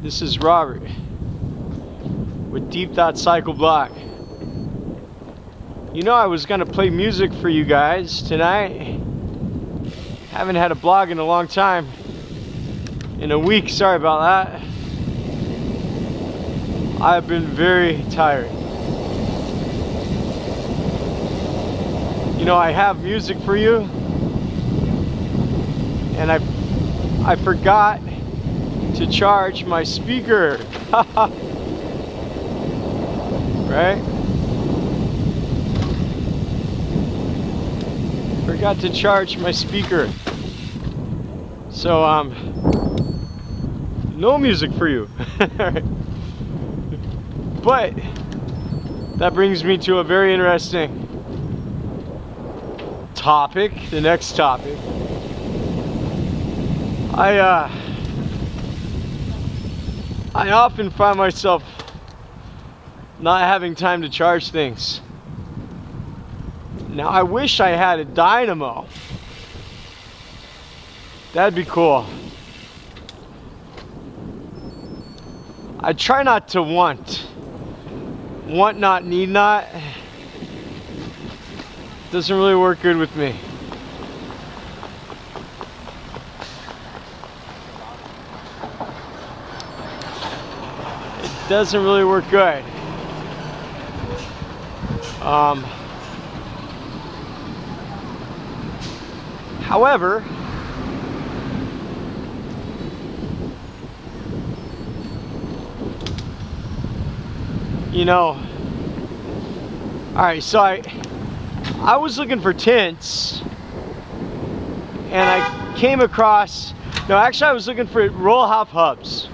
This is Robert with Deep Thought Cycle Block. You know, I was gonna play music for you guys tonight. Haven't had a blog in a long time. In a week, sorry about that. I've been very tired. You know, I have music for you, and I forgot to charge my speaker. Right? Forgot to charge my speaker. So no music for you. But that brings me to a very interesting topic, the next topic. I often find myself not having time to charge things. Now I wish I had a dynamo. That'd be cool. I try not to want not, need not. Doesn't really work good with me. It doesn't really work good. However, you know, alright, so I was looking for tints, and I came across, no, actually I was looking for rohloff hubs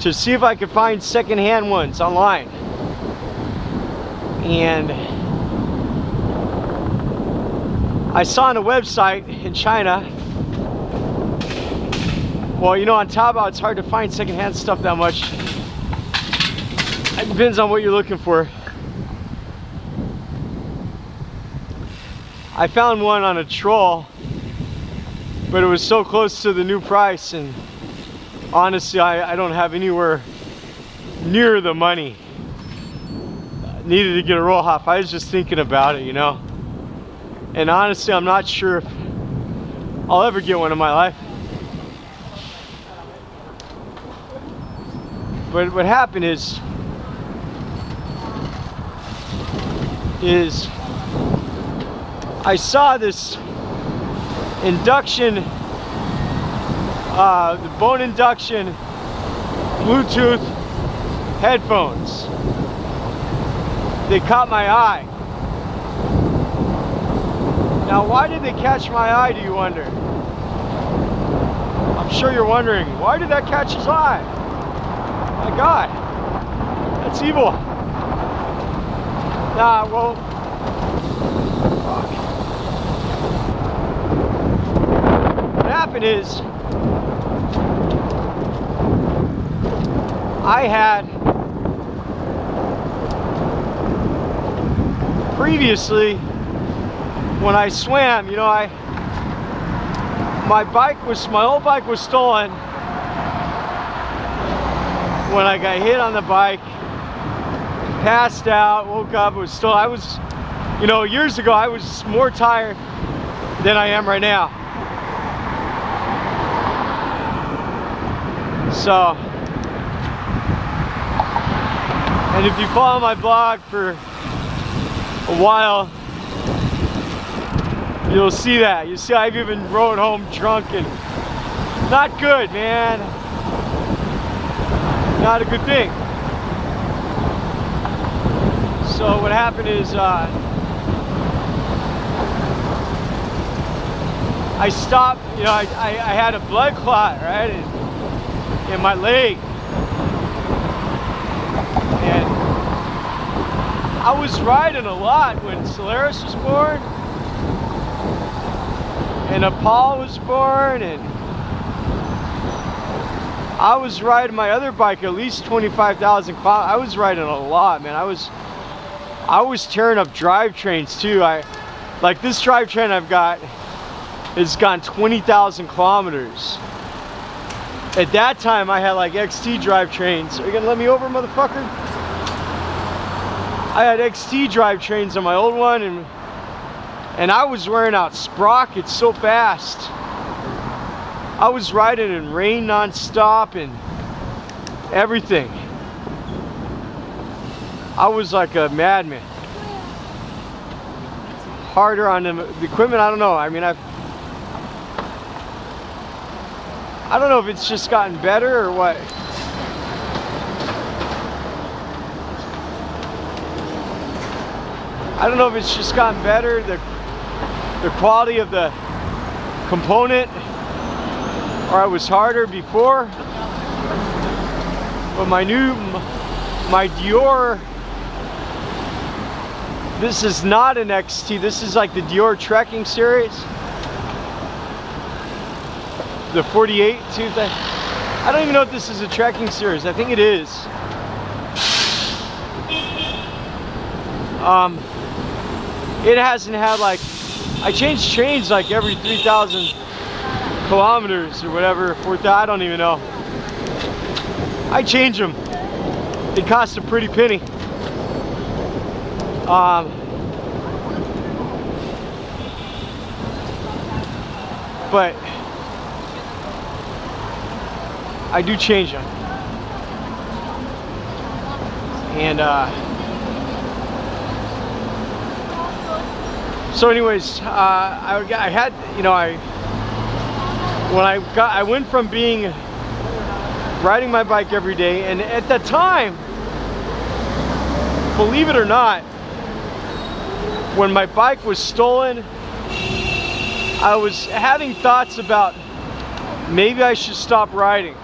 to see if I could find secondhand ones online. And I saw on a website in China, well, you know, on Taobao it's hard to find secondhand stuff that much. It depends on what you're looking for. I found one on a troll, but it was so close to the new price, and honestly I don't have anywhere near the money needed to get a rohloff. I was just thinking about it, you know, and honestly I'm not sure if I'll ever get one in my life. But what happened is I saw this induction, the bone induction Bluetooth headphones. They caught my eye. Now, why did they catch my eye, do you wonder? I'm sure you're wondering, why did that catch his eye? My God, that's evil. Nah, well, fuck. What happened is, I had previously, when I swam, you know, my old bike was stolen when I got hit on the bike, passed out, woke up, it was stolen. I was, you know, years ago I was more tired than I am right now. So, and if you follow my blog for a while, you'll see that. You see, I've even rode home drunk, and not good, man. Not a good thing. So what happened is, I stopped. You know, I had a blood clot, right, in my leg, and I was riding a lot when Solaris was born. And Paul was born, and I was riding my other bike at least 25,000 kilometers. I was riding a lot, man. I was tearing up drivetrains too. Like this drivetrain I've got has gone 20,000 kilometers. At that time, I had like XT drivetrains. Are you gonna let me over, motherfucker? I had XT drivetrains on my old one, and I was wearing out sprockets so fast. I was riding in rain non-stop and everything. I was like a madman. Harder on the equipment, I don't know. I mean, I don't know if it's just gotten better or what. I don't know if it's just gotten better, the quality of the component, or I was harder before. But my Dior, this is not an XT, this is like the Dior trekking series. The 48 tooth. I don't even know if this is a trekking series. I think it is. It hasn't had like, I change chains like every 3,000 kilometers or whatever, 4,000, I don't even know. I change them. It costs a pretty penny. But I do change them. And so anyways, I had, you know, I went from being riding my bike every day, and at that time, believe it or not, when my bike was stolen, I was having thoughts about maybe I should stop riding,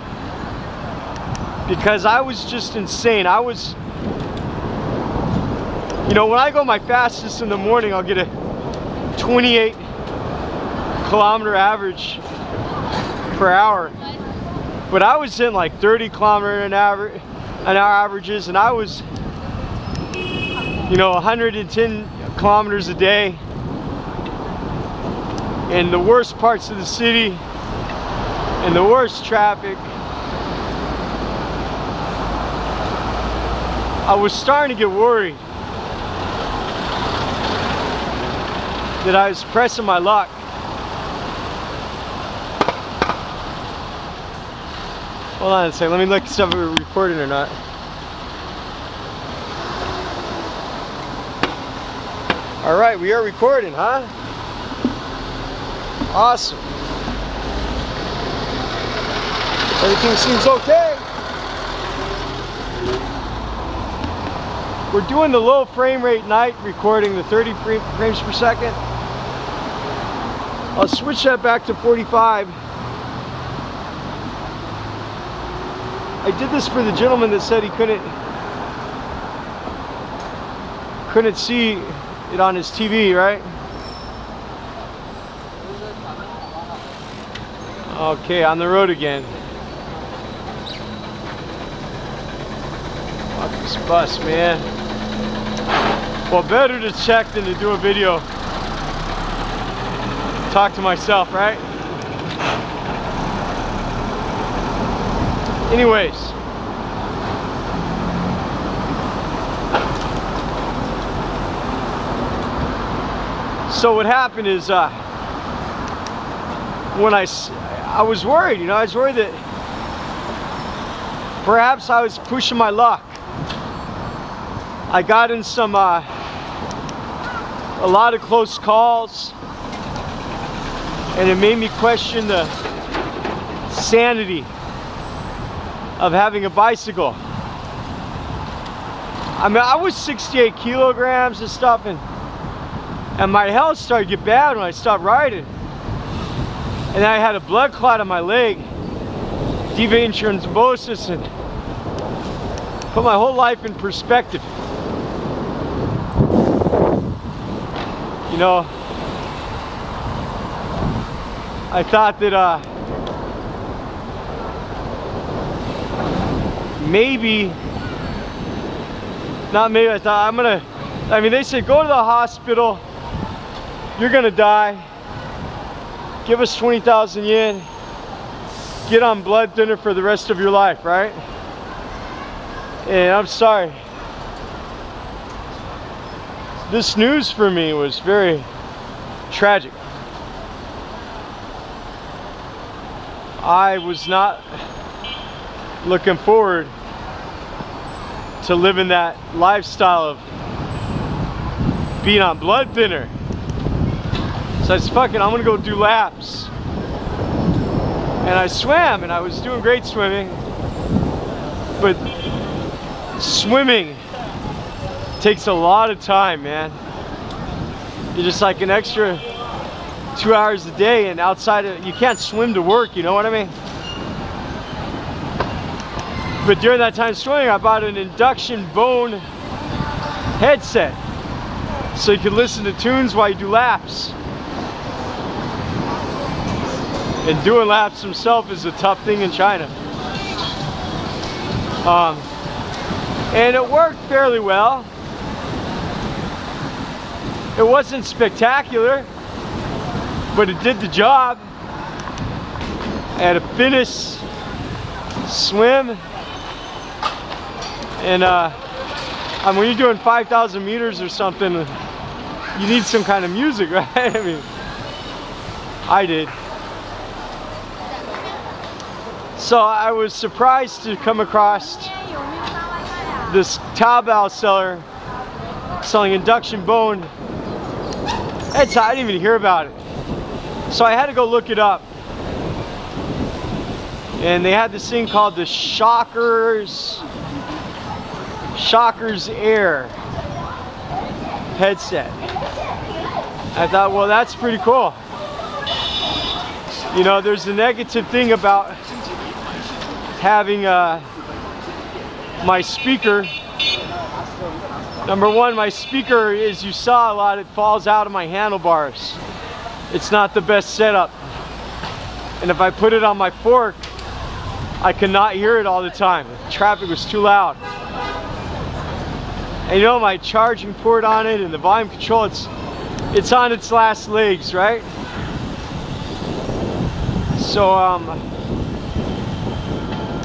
because I was just insane. I was, you know, when I go my fastest in the morning, I'll get a 28 kilometer average per hour, but I was in like 30 kilometer an hour averages, and I was, you know, 110 kilometers a day in the worst parts of the city, in the worst traffic. I was starting to get worried that I was pressing my luck. Hold on a second, let me look if we're recording or not. All right, we are recording, huh? Awesome. Everything seems okay. We're doing the low frame rate night recording, the 30 frames per second. I'll switch that back to 45. I did this for the gentleman that said he couldn't see it on his TV, right? Okay, on the road again. Fuck this bus, man. Well, better to check than to do a video. Talk to myself, right? Anyways. So what happened is, when I was worried, you know, I was worried that perhaps I was pushing my luck. I got in some, a lot of close calls, and it made me question the sanity of having a bicycle. I mean, I was 68 kilograms and stuff, and my health started to get bad when I stopped riding. And I had a blood clot on my leg, deep vein thrombosis, and put my whole life in perspective. You know, I thought that maybe, not maybe, I thought I mean, they said go to the hospital, you're gonna die, give us 20,000 yen, get on blood thinner for the rest of your life, right? And I'm sorry. This news for me was very tragic. I was not looking forward to living that lifestyle of being on blood thinner. So I said, fuck it, I'm gonna go do laps. And I swam, and I was doing great swimming. But swimming takes a lot of time, man. You're just like an extra 2 hours a day, and outside of, you can't swim to work, you know what I mean? But during that time swimming, I bought an induction bone headset so you can listen to tunes while you do laps. And doing laps himself is a tough thing in China. And it worked fairly well. It wasn't spectacular, but it did the job. I had a finnis swim. And when you're doing 5,000 meters or something, you need some kind of music, right? I mean, I did. So I was surprised to come across this Taobao seller selling induction bone headsets. I didn't even hear about it. So I had to go look it up. And they had this thing called the Shockerz Air headset. I thought, well, that's pretty cool. You know, there's a negative thing about having my speaker. Number one, my speaker, as you saw a lot, it falls out of my handlebars. It's not the best setup. And if I put it on my fork, I could not hear it all the time. The traffic was too loud. And you know, my charging port on it and the volume control, it's on its last legs, right? So,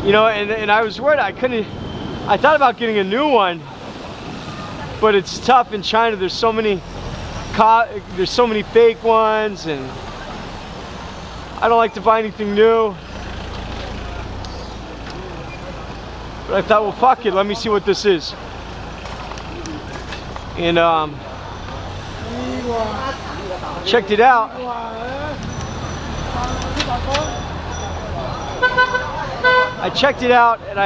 you know, and I was worried. I thought about getting a new one, but it's tough in China. There's so many fake ones, and I don't like to buy anything new. But I thought, well, fuck it, let me see what this is. And checked it out. I checked it out, and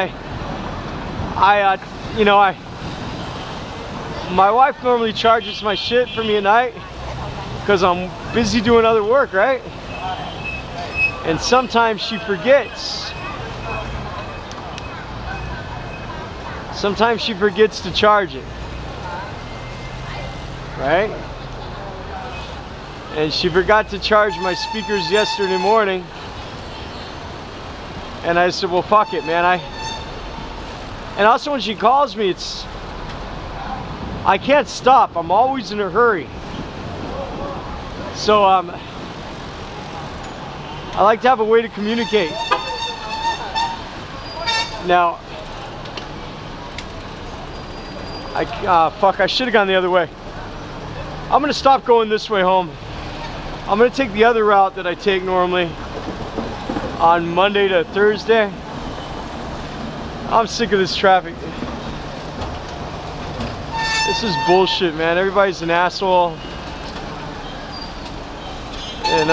my wife normally charges my shit for me at night because I'm busy doing other work, right? And sometimes she forgets. Sometimes she forgets to charge it, right? And she forgot to charge my speakers yesterday morning. And I said, well, fuck it, man. And also when she calls me, I can't stop. I'm always in a hurry. So I like to have a way to communicate. Now, fuck, I should have gone the other way. I'm gonna stop going this way home. I'm gonna take the other route that I take normally on Monday to Thursday. I'm sick of this traffic. This is bullshit, man. Everybody's an asshole. And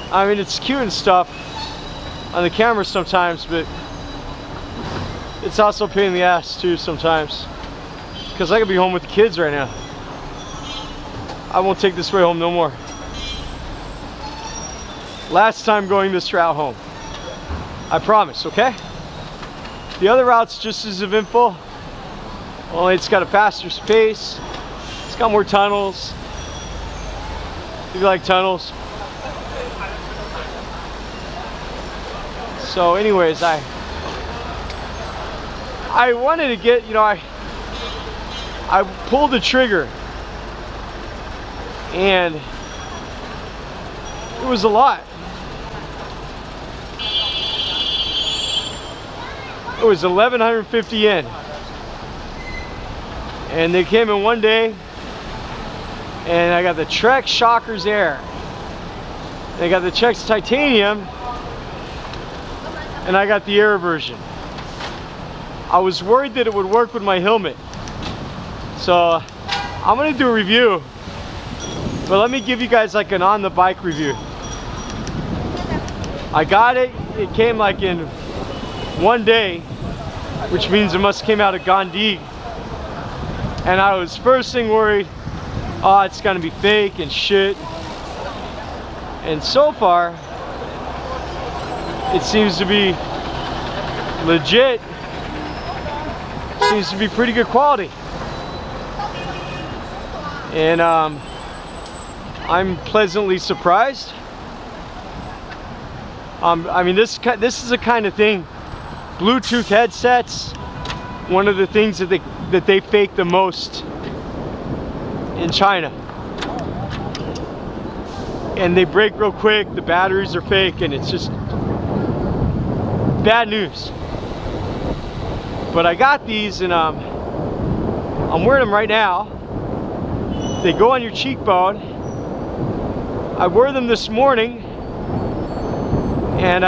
I mean, it's cute and stuff on the camera sometimes, but it's also a pain in the ass too sometimes. Because I could be home with the kids right now. I won't take this way home no more. Last time going this route home. I promise, okay? The other route's just as eventful. Only it's got a faster pace. It's got more tunnels. If you like tunnels. So anyways, I wanted to get, you know, I pulled the trigger and it was a lot. It was 1,150 yen. And they came in one day. And I got the Trekz Shockerz Air. They got the Trekz Titanium. And I got the Air version. I was worried that it would work with my helmet. So I'm gonna do a review. But let me give you guys like an on the bike review. I got it. It came like in one day, which means it must have came out of Guangzhou. And I was first thing worried, oh, it's gonna be fake and shit. And so far, it seems to be legit. Seems to be pretty good quality. And I'm pleasantly surprised. I mean, this is the kind of thing, Bluetooth headsets, one of the things that they fake the most in China. And they break real quick, the batteries are fake, and it's just bad news. But I got these, and I'm wearing them right now. They go on your cheekbone. I wore them this morning, and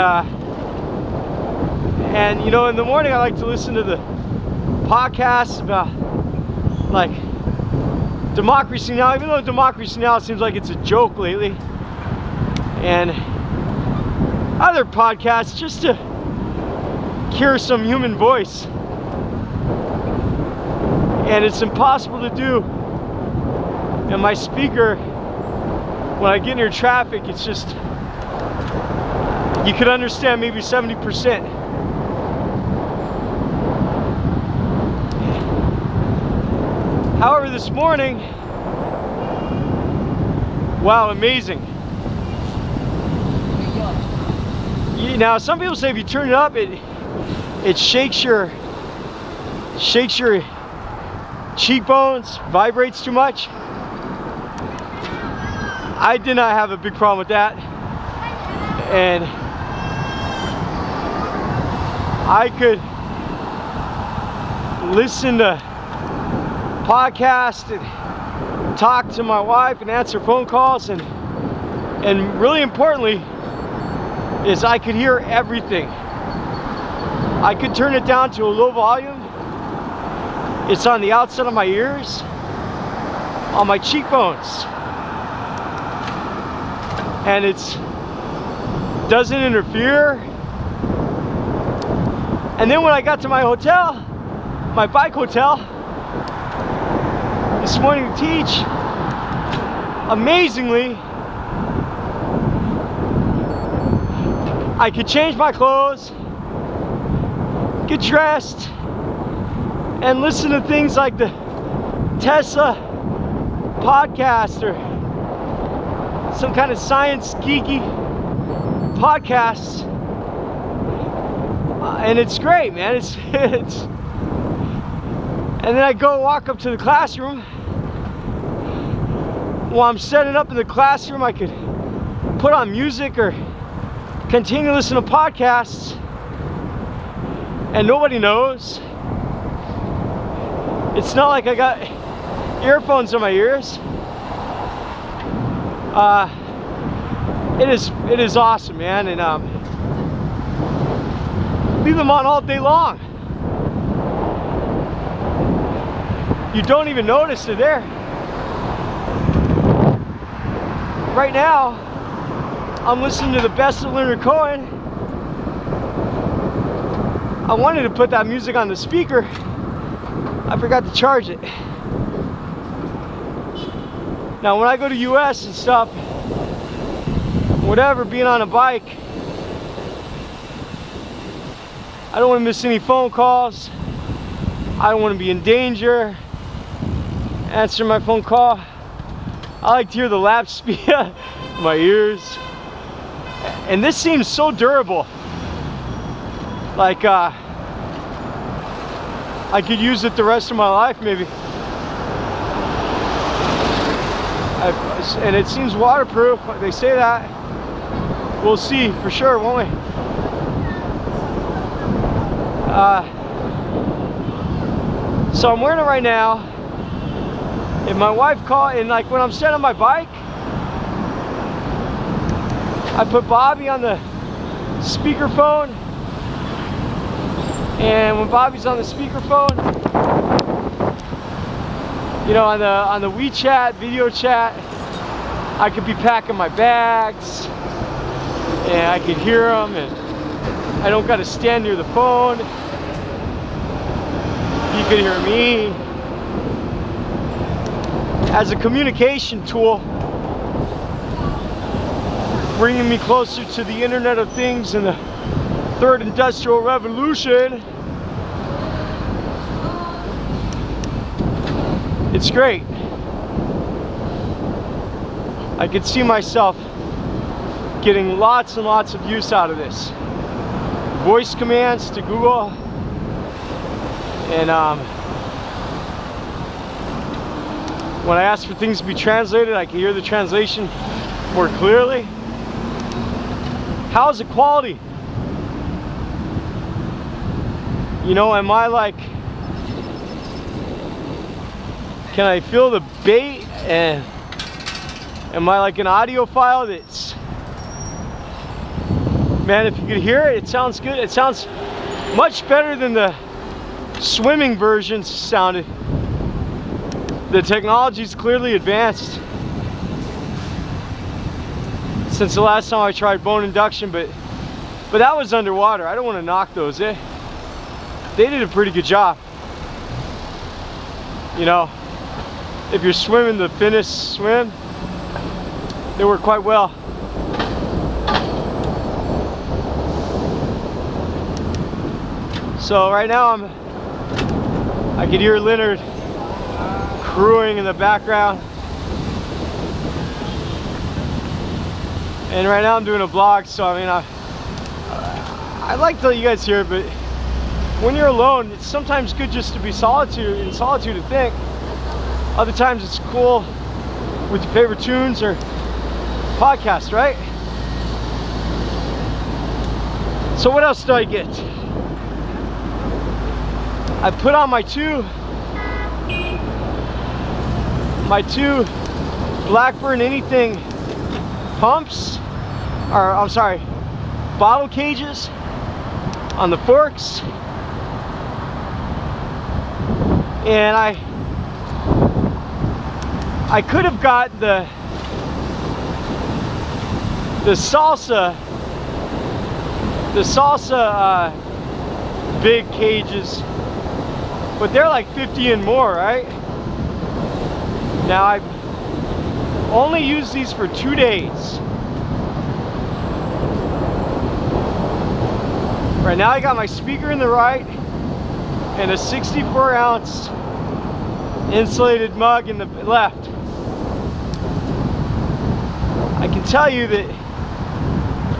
you know, in the morning I like to listen to the podcasts about like Democracy Now, even though Democracy Now seems like it's a joke lately, and other podcasts just to hear some human voice. And it's impossible to do. And my speaker, when I get near traffic, it's just, you could understand maybe 70%. However, this morning, wow, amazing. Now, some people say if you turn it up, it shakes your cheekbones, vibrates too much. I did not have a big problem with that, and I could listen to podcasts and talk to my wife and answer phone calls, and really importantly is I could hear everything. I could turn it down to a low volume. It's on the outside of my ears, on my cheekbones, and it doesn't interfere. And then when I got to my hotel, my bike hotel, this morning to teach, amazingly, I could change my clothes, get dressed, and listen to things like the Tesla podcast or some kind of science geeky podcasts, and it's great, man. It's and then I go walk up to the classroom. While I'm setting up in the classroom, I could put on music or continue to listen to podcasts, and nobody knows. It's not like I got earphones in my ears. It is awesome, man, and leave them on all day long. You don't even notice they're there. Right now, I'm listening to the best of Leonard Cohen. I wanted to put that music on the speaker. I forgot to charge it. Now when I go to US and stuff, whatever, being on a bike, I don't want to miss any phone calls. I don't want to be in danger. Answer my phone call. I like to hear the lap speed in my ears. And this seems so durable. Like I could use it the rest of my life, maybe. And it seems waterproof. They say that. We'll see for sure, won't we? So I'm wearing it right now. And my wife called, and like when I'm sitting on my bike, I put Bobby on the speakerphone. And when Bobby's on the speakerphone, you know, on the WeChat, video chat, I could be packing my bags, and I could hear them, and I don't got to stand near the phone. You could hear me. As a communication tool, bringing me closer to the Internet of Things and the third industrial revolution. It's great. I could see myself getting lots and lots of use out of this. Voice commands to Google, and when I ask for things to be translated, I can hear the translation more clearly. How's the quality? You know, am I like, can I feel the bait? And am I like an audiophile that's, man, if you could hear it, it sounds good. It sounds much better than the swimming versions sounded. The technology's clearly advanced since the last time I tried bone induction, but that was underwater. I don't want to knock those. They did a pretty good job. You know, if you're swimming the finnis swim, they work quite well. So right now I can hear Leonard crewing in the background. And right now I'm doing a vlog, so I mean, I'd like to let you guys hear it, but when you're alone, it's sometimes good just to be in solitude and think. Other times it's cool with your favorite tunes or podcasts, right? So what else did I get? I put on my two Blackburn anything pumps, or I'm sorry, bottle cages on the forks, and I could have got the salsa big cages, but they're like 50 and more, right? Now I've only used these for 2 days. Right now I got my speaker in the right and a 64-ounce insulated mug in the left. I can tell you that,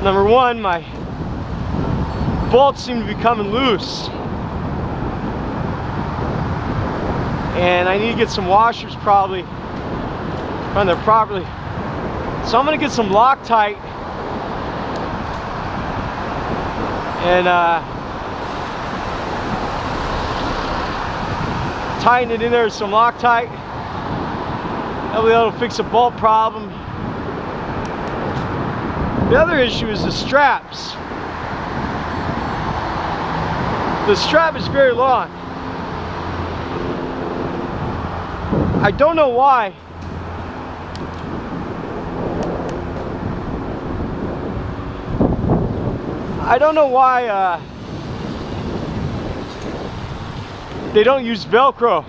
number one, my bolts seem to be coming loose, and I need to get some washers probably run there properly. So I'm gonna get some Loctite and tighten it in there with some Loctite. That'll fix a bolt problem. The other issue is the straps. The strap is very long. I don't know why. I don't know why they don't use Velcro.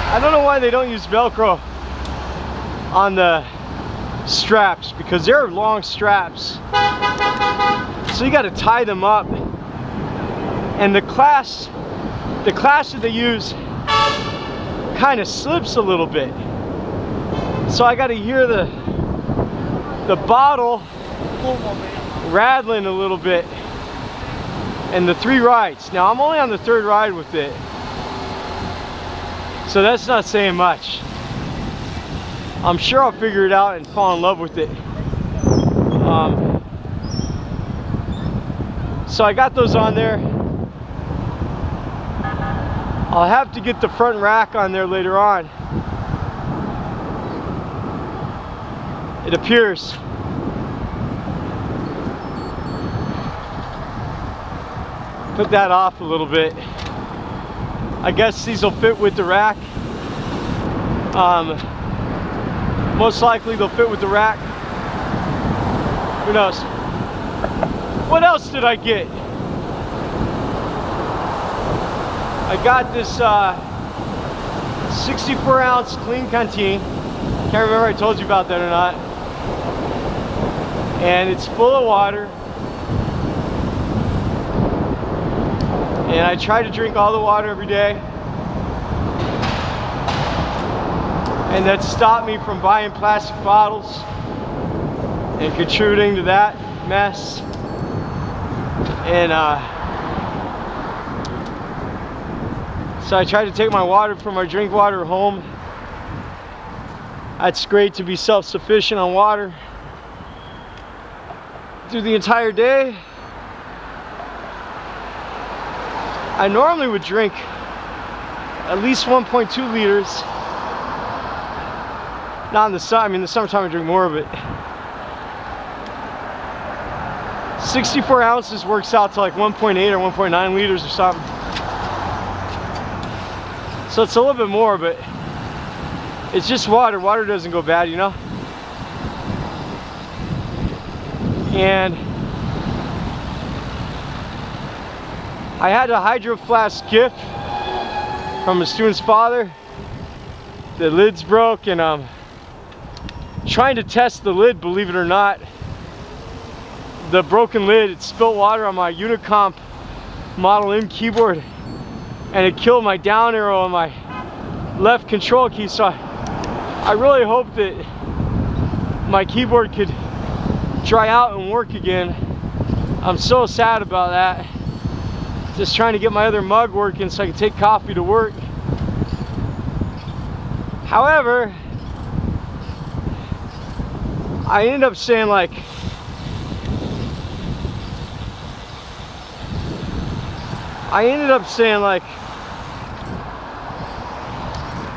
I don't know why they don't use Velcro on the straps, because they're long straps, so you got to tie them up, and the clasp that they use kind of slips a little bit, so I got to hear the bottle rattling a little bit and the 3 rides. Now I'm only on the 3rd ride with it, so that's not saying much. I'm sure I'll figure it out and fall in love with it. So I got those on there. I'll have to get the front rack on there later on, it appears. Put that off a little bit. I guess these will fit with the rack. Most likely they'll fit with the rack. Who knows? What else did I get? I got this 64-ounce Klean Canteen. Can't remember if I told you about that or not. And it's full of water. And I try to drink all the water every day. And that stopped me from buying plastic bottles and contributing to that mess. And so I try to take my water from our drink water home. It's great to be self-sufficient on water through the entire day. I normally would drink at least 1.2 liters. Not in the summer. I mean, in the summertime I drink more of it. 64 ounces works out to like 1.8 or 1.9 liters or something. So it's a little bit more, but it's just water. Water doesn't go bad, you know? And I had a hydro flask gift from a student's father. The lid's broke, and I'm trying to test the lid, believe it or not. The broken lid, it spilled water on my Unicomp Model M keyboard, and it killed my down arrow on my left control key. So I really hope that my keyboard could dry out and work again. I'm so sad about that. Just trying to get my other mug working so I can take coffee to work. However, I ended up saying like,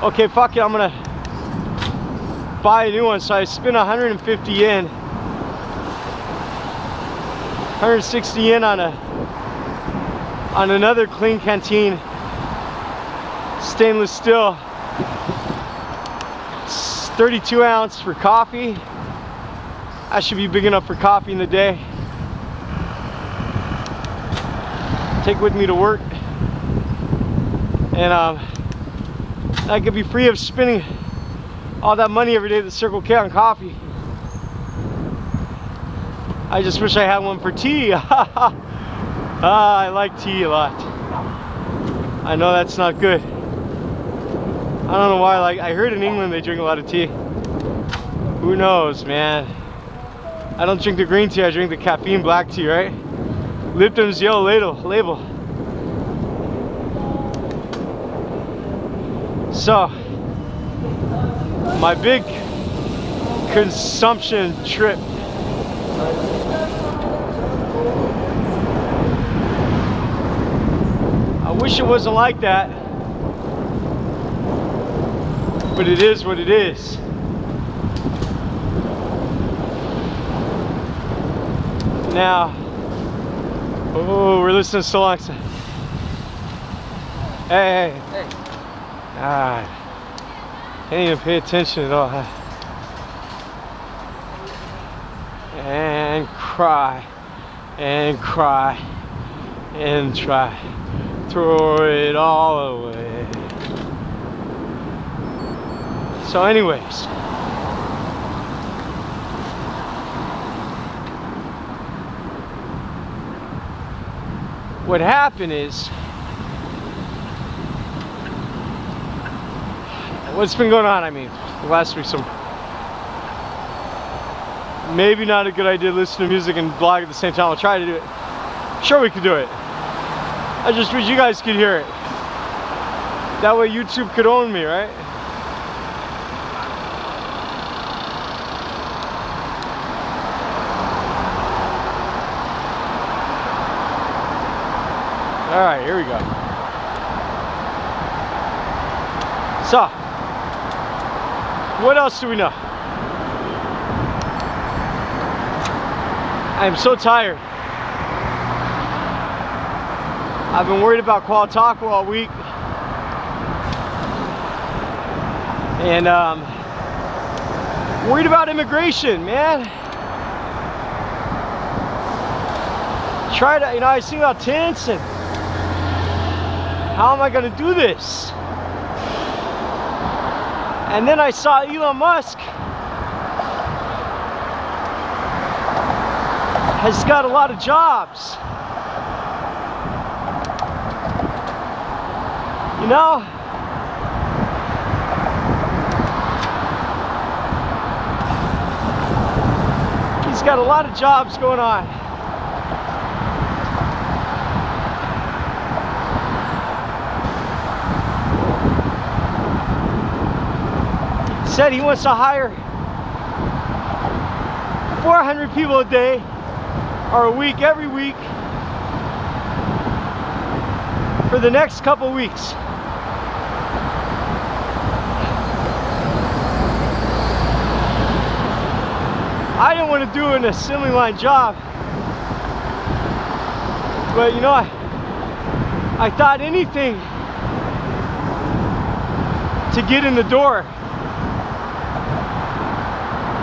okay, fuck it, I'm gonna buy a new one. So I spent 150 yen, 160 yen on another Klean Canteen stainless steel. It's 32 ounce for coffee. I should be big enough for coffee in the day. Take with me to work, and I could be free of spending all that money every day at the Circle K on coffee. I just wish I had one for tea. I like tea a lot. I know that's not good. I don't know why. Like, I heard in England they drink a lot of tea. Who knows, man? I don't drink the green tea, I drink the caffeine black tea, right? Lipton's yellow label. So, my big consumption trip. I wish it wasn't like that, but it is what it is. Now, oh, we're listening to so long. Hey. Ah, can't even pay attention at all. And cry, and cry, and try. Throw it all away. So anyways, what happened is, what's been going on, I mean, the last week, some maybe not a good idea to listen to music and blog at the same time. I'll try to do it. Sure, we could do it. I just wish you guys could hear it. That way YouTube could own me, right? All right, here we go. So, what else do we know? I am so tired. I've been worried about Kuala Taco all week. And worried about immigration, man. Try to, you know, I see about tents and how am I gonna do this? And then I saw Elon Musk has got a lot of jobs. You know? He's got a lot of jobs going on. He said he wants to hire 400 people a day or a week, every week for the next couple weeks. I didn't want to do an assembly line job, but you know, I thought anything to get in the door.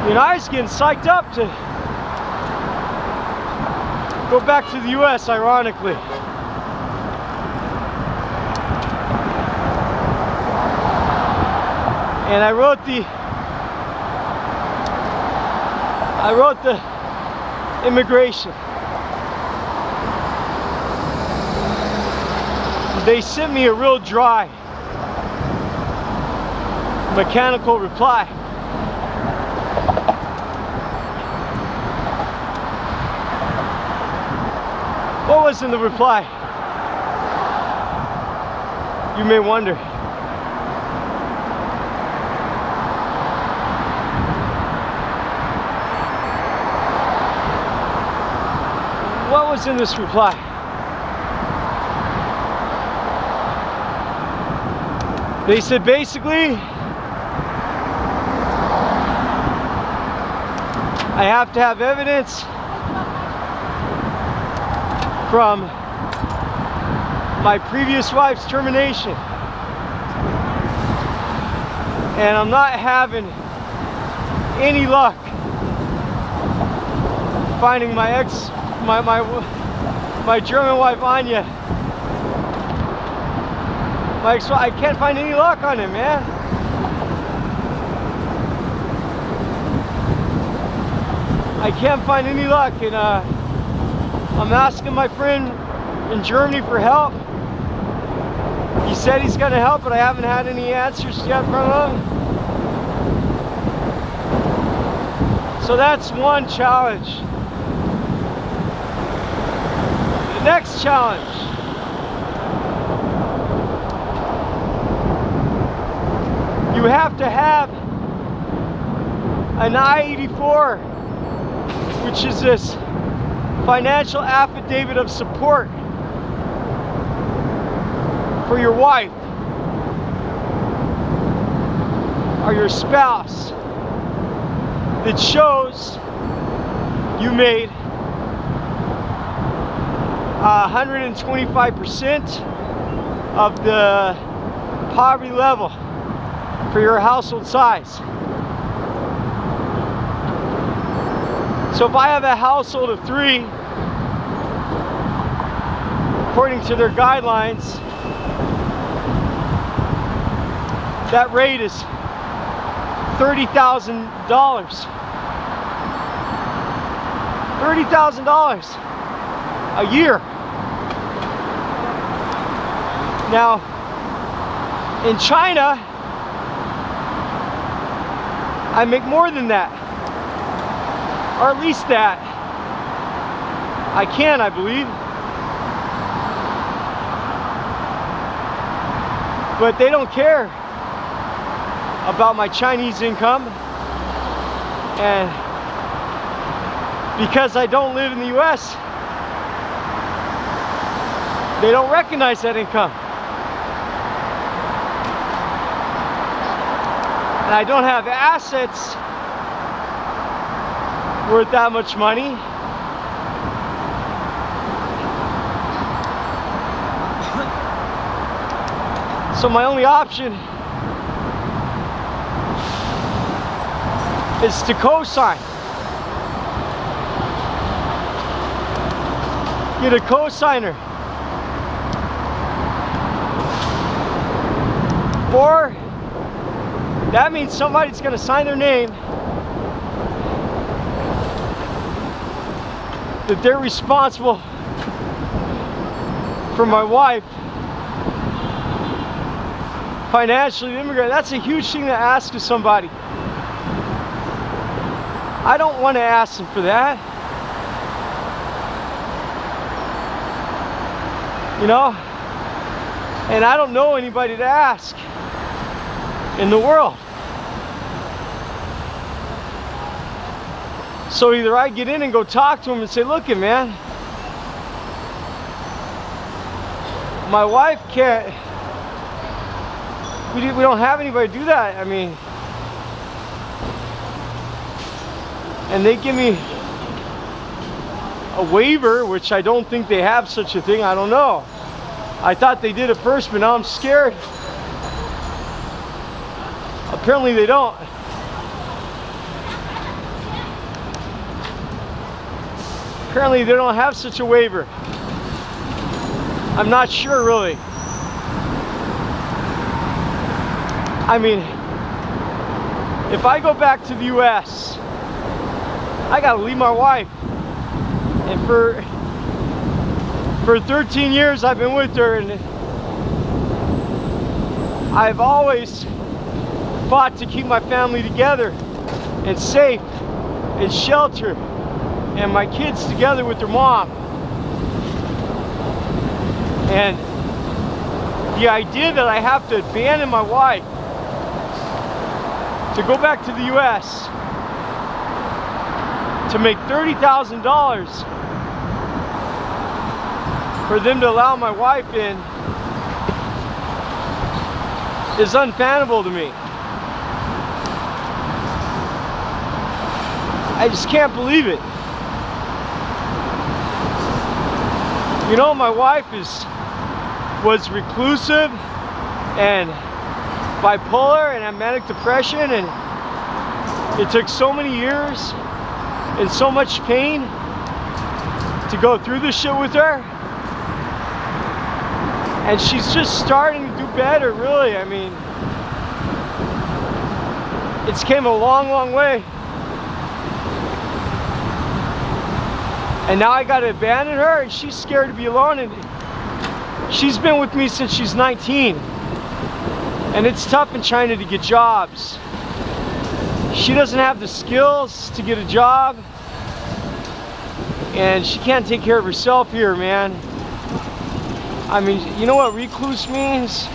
You know, I was getting psyched up to go back to the US, ironically. And I wrote the immigration. They sent me a real dry, mechanical reply. What was in the reply? You may wonder. What was in this reply? They said basically, I have to have evidence from my previous wife's termination, and I'm not having any luck finding my German wife Anya. I can't find any luck on him, man. I can't find any luck, and I'm asking my friend in Germany for help. He said he's gonna help, but I haven't had any answers yet from him. So that's one challenge. The next challenge. You have to have an I-84, which is this financial affidavit of support for your wife or your spouse that shows you made 125% of the poverty level for your household size. So if I have a household of 3, according to their guidelines, that rate is $30,000. $30,000 a year. Now, in China, I make more than that, or at least that. I believe. But they don't care about my Chinese income, and because I don't live in the US, they don't recognize that income. And I don't have assets worth that much money. So my only option is to co-sign. Get a co-signer. Or that means somebody's gonna sign their name that they're responsible for my wife financially immigrant. That's a huge thing to ask of somebody. I don't want to ask them for that. You know? And I don't know anybody to ask in the world. So either I get in and go talk to him and say, look it, man, my wife can't, we don't have anybody do that. I mean, and they give me a waiver, which I don't think they have such a thing. I don't know. I thought they did at first, but now I'm scared. Apparently they don't. Apparently they don't have such a waiver. I'm not sure really. I mean, if I go back to the US, I gotta leave my wife. And for 13 years I've been with her, and I've always fought to keep my family together and safe and shelter, and my kids together with their mom. And the idea that I have to abandon my wife to go back to the US to make $30,000 for them to allow my wife in is unfathomable to me. I just can't believe it. You know, my wife was reclusive and bipolar and had manic depression, and it took so many years and so much pain to go through this shit with her. And she's just starting to do better, really. I mean, it's came a long, long way. And now I gotta abandon her, and she's scared to be alone. And she's been with me since she's 19. And it's tough in China to get jobs. She doesn't have the skills to get a job. And she can't take care of herself here, man. I mean, you know what recluse means?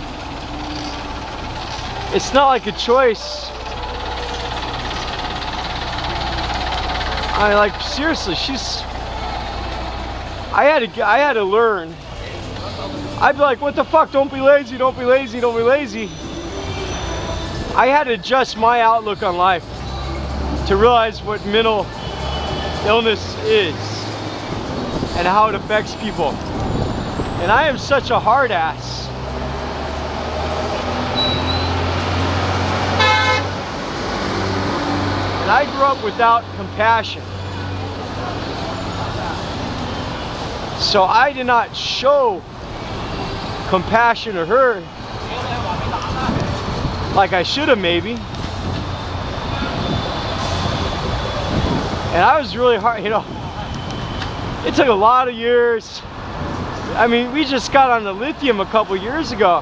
It's not like a choice. I mean, like, seriously, I had to learn. I'd be like, what the fuck, don't be lazy, don't be lazy, don't be lazy. I had to adjust my outlook on life to realize what mental illness is and how it affects people. And I am such a hard ass. And I grew up without compassion. So I did not show compassion to her like I should have, maybe. And I was really hard, you know. It took a lot of years. I mean, we just got on the lithium a couple years ago.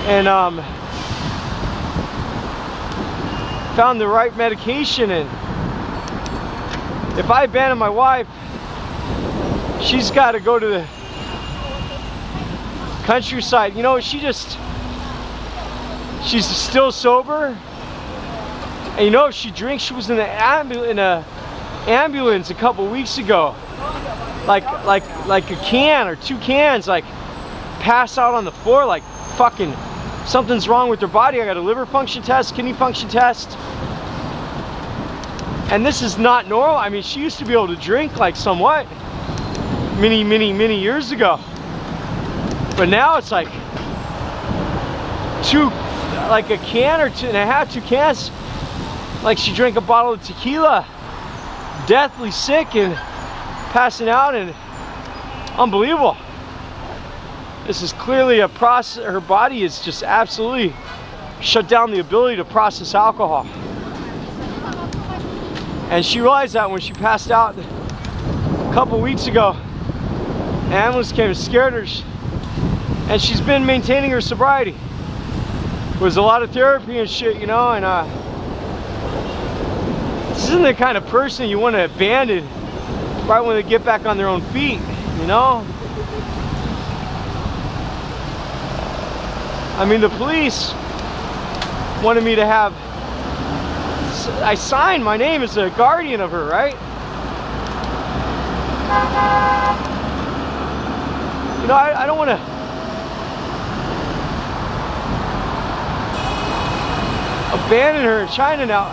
And found the right medication, and if I abandon my wife, she's got to go to the countryside. You know, she's still sober. And you know, if she drinks, she was in a ambulance a couple weeks ago. Like a can or 2 cans, like passed out on the floor, like fucking something's wrong with her body. I got a liver function test, kidney function test. And this is not normal. I mean, she used to be able to drink like somewhat many years ago. But now it's like a can or 2 cans. Like she drank a bottle of tequila, deathly sick and passing out, and unbelievable. This is clearly a process. Her body is just absolutely shut down the ability to process alcohol. And she realized that when she passed out a couple weeks ago. Ambulance came and scared her, and she's been maintaining her sobriety. It was a lot of therapy and shit, you know, and this isn't the kind of person you want to abandon right when they get back on their own feet, you know? I mean, the police wanted me to have, I signed my name as a guardian of her, right? You know, I don't want to abandon her in China now.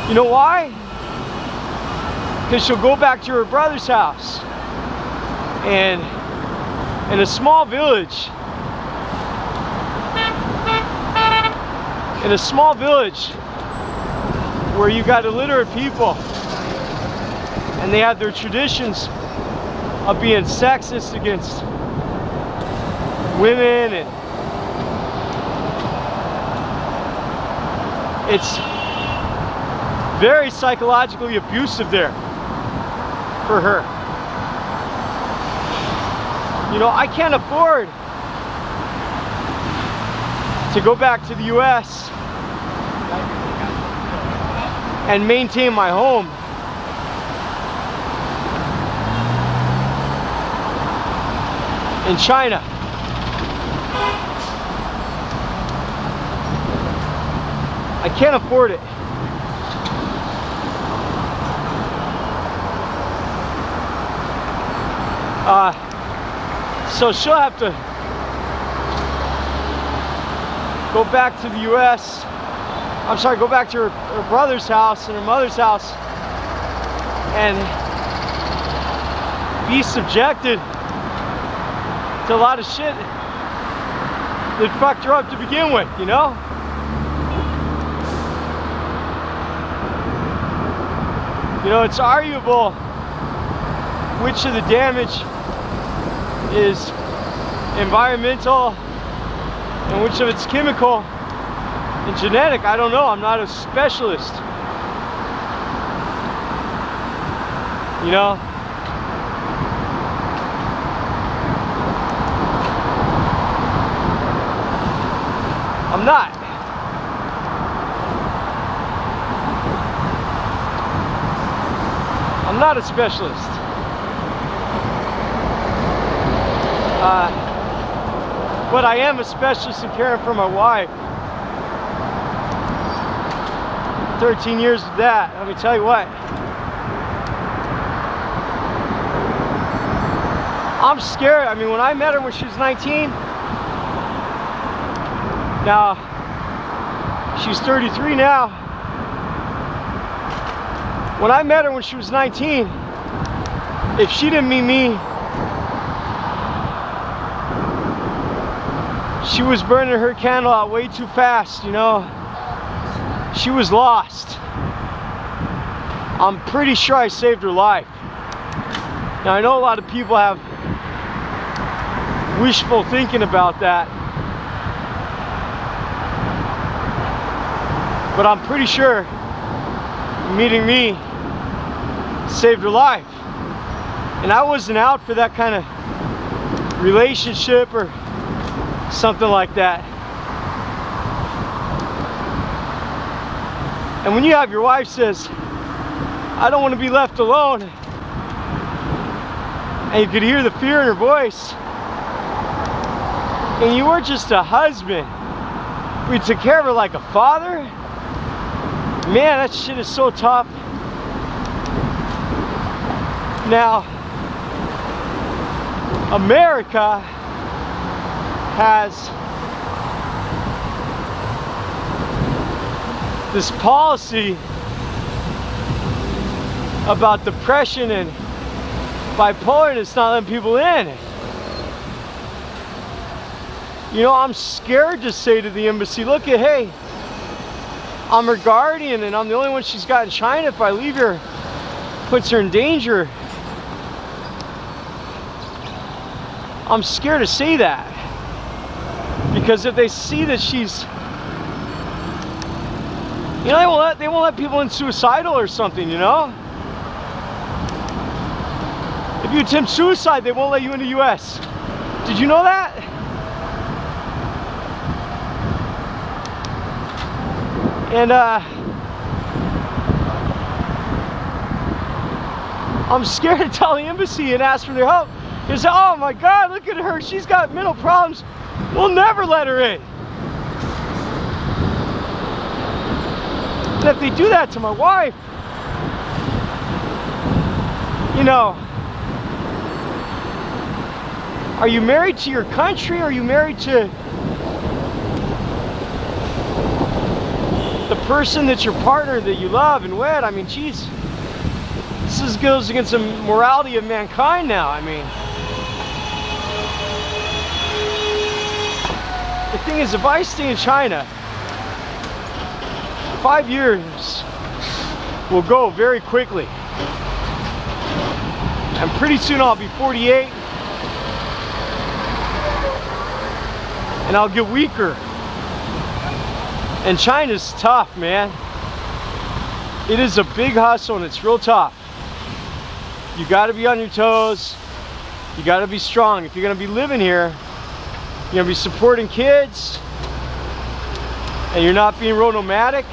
You know why? Because she'll go back to her brother's house. And in a small village, where you got illiterate people and they have their traditions of being sexist against women, and it's very psychologically abusive there for her. You know, I can't afford to go back to the US and maintain my home in China. I can't afford it. So she'll have to go back to the US. I'm sorry, go back to her brother's house and her mother's house and be subjected to a lot of shit that fucked her up to begin with, you know? You know, it's arguable which of the damage is environmental and which of it's chemical and genetic. I don't know. I'm not a specialist. You know? I'm not. I'm not a specialist. But I am a specialist in caring for my wife. 13 years of that, let me tell you what. I'm scared. I mean, when I met her when she was 19, now she's 33 now. When I met her when she was 19, if she didn't meet me, she was burning her candle out way too fast, you know. She was lost. I'm pretty sure I saved her life. Now I know a lot of people have wishful thinking about that, but I'm pretty sure meeting me saved her life. And I wasn't out for that kind of relationship or something like that. And when you have your wife says, I don't want to be left alone, and you could hear the fear in her voice, and you weren't just a husband, we took care of her like a father. Man, that shit is so tough. Now, America has this policy about depression and bipolarness not letting people in. You know, I'm scared to say to the embassy, look at, hey, I'm her guardian and I'm the only one she's got in China. If I leave her, puts her in danger. I'm scared to say that. Because if they see that she's, you know, they won't let people in suicidal or something, you know? If you attempt suicide, they won't let you in the US. Did you know that? And I'm scared to tell the embassy and ask for their help. They say, oh my God, look at her, she's got mental problems. We'll never let her in. And if they do that to my wife, you know, are you married to your country or are you married to the person that's your partner that you love and wed? I mean, geez, this goes against the morality of mankind now. I mean, the thing is, if I stay in China, 5 years will go very quickly. And pretty soon I'll be 48. And I'll get weaker. And China's tough, man. It is a big hustle and it's real tough. You gotta be on your toes. You gotta be strong. If you're gonna be living here, you're gonna be supporting kids, and you're not being real nomadic,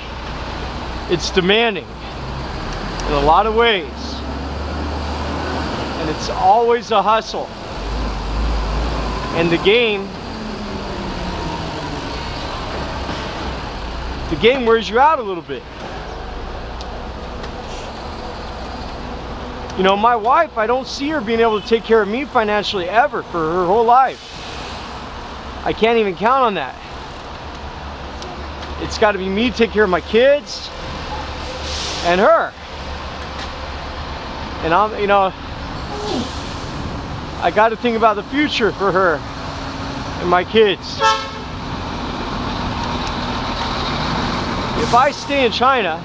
it's demanding in a lot of ways. And it's always a hustle. And the game wears you out a little bit. You know, my wife, I don't see her being able to take care of me financially ever for her whole life. I can't even count on that. It's got to be me to take care of my kids and her. And I'm, you know, I got to think about the future for her and my kids. If I stay in China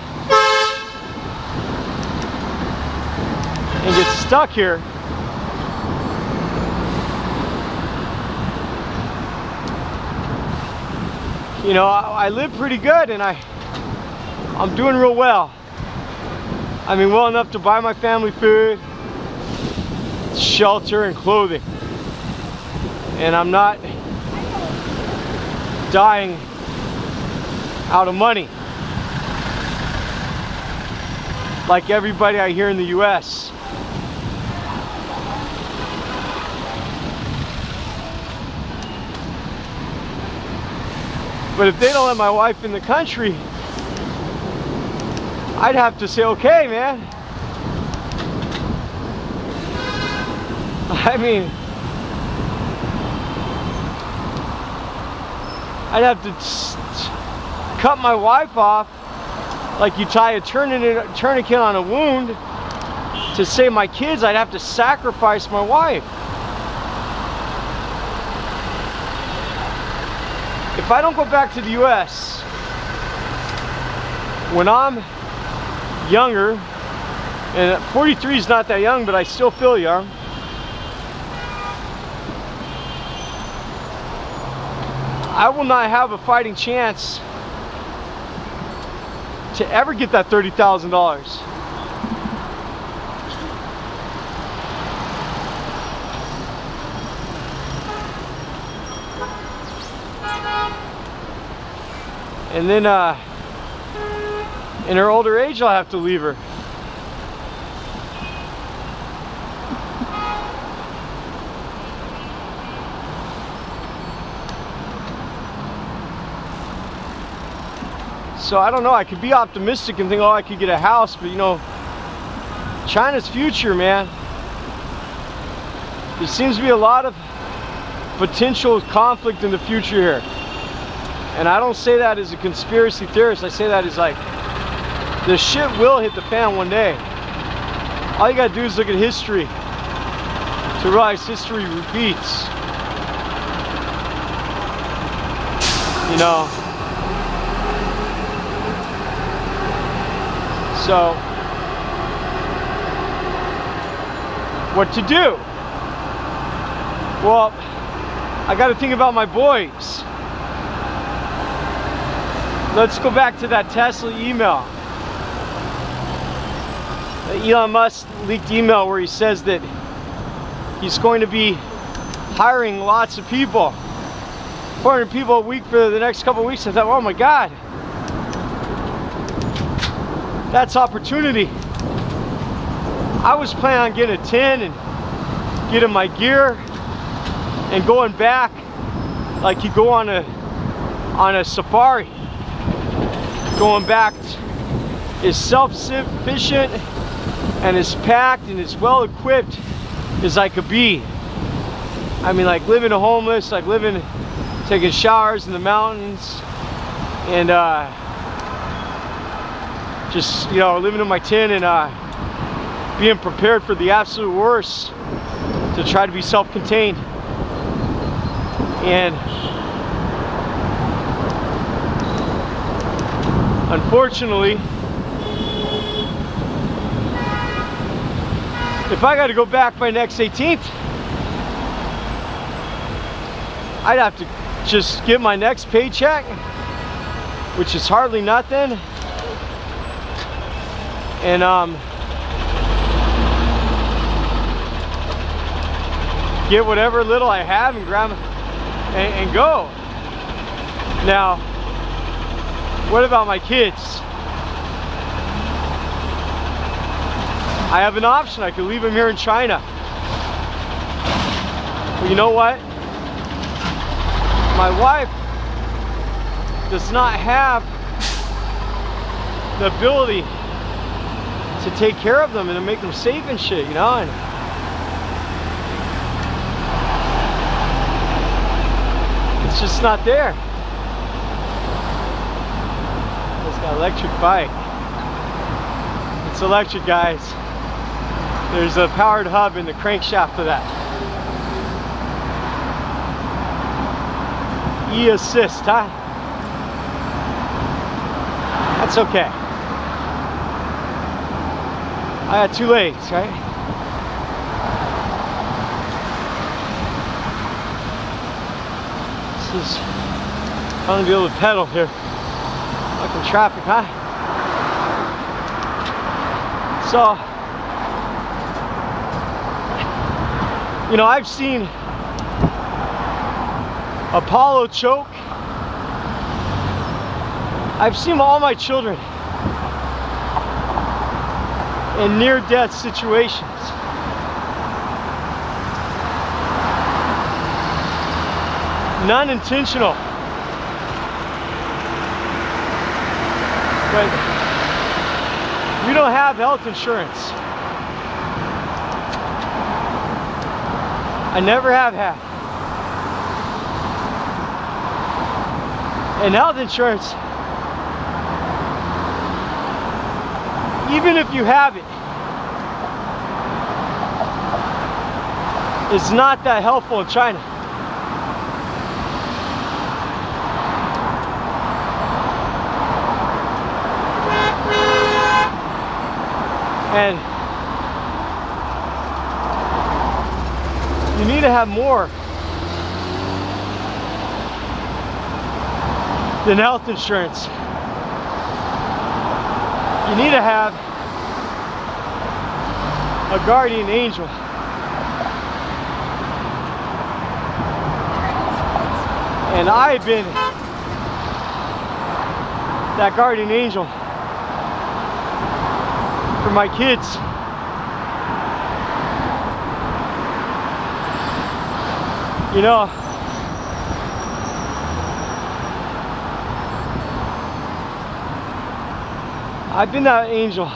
and get stuck here, you know, I live pretty good and I'm doing real well. I mean, well enough to buy my family food, shelter, and clothing. And I'm not dying out of money like everybody I hear in the US. But if they don't let my wife in the country, I'd have to say, okay, man. I mean, I'd have to cut my wife off like you tie a tourniquet on a wound to save my kids. I'd have to sacrifice my wife. If I don't go back to the US when I'm younger, and 43 is not that young, but I still feel young, I will not have a fighting chance to ever get that $30,000. And then in her older age, I'll have to leave her. So I don't know, I could be optimistic and think, oh, I could get a house, but you know, China's future, man. There seems to be a lot of potential conflict in the future here. And I don't say that as a conspiracy theorist, I say that as like, the shit will hit the fan one day. All you gotta do is look at history to realize history repeats. You know? So, what to do? Well, I got to think about my boys. Let's go back to that Tesla email. Elon Musk leaked email where he says that he's going to be hiring lots of people, 400 people a week for the next couple of weeks. I thought, oh my God. That's opportunity. I was planning on getting a 10 and getting my gear and going back like you go on a safari. Going back is self-sufficient and as packed and as well equipped as I could be. I mean, like living homeless, like taking showers in the mountains, and just, you know, living in my tent and being prepared for the absolute worst to try to be self-contained. And unfortunately, if I got to go back by next 18th, I'd have to just get my next paycheck, which is hardly nothing, and get whatever little I have and grab and go. Now, what about my kids? I have an option. I could leave them here in China. But you know what? My wife does not have the ability to take care of them and to make them safe and shit, you know? And it's just not there. It's got an electric bike. It's electric, guys. There's a powered hub in the crankshaft of that. E-assist, huh? That's okay. I got two legs, right? This is, I'm gonna be able to pedal here. Fucking traffic, huh? So, you know, I've seen Apollo choke. I've seen all my children in near-death situations. None intentional. But we don't have health insurance. I never have had. And health insurance, even if you have it, is not that helpful in China. And you need to have more than health insurance. You need to have a guardian angel. And I've been that guardian angel for my kids. You know, I've been that angel.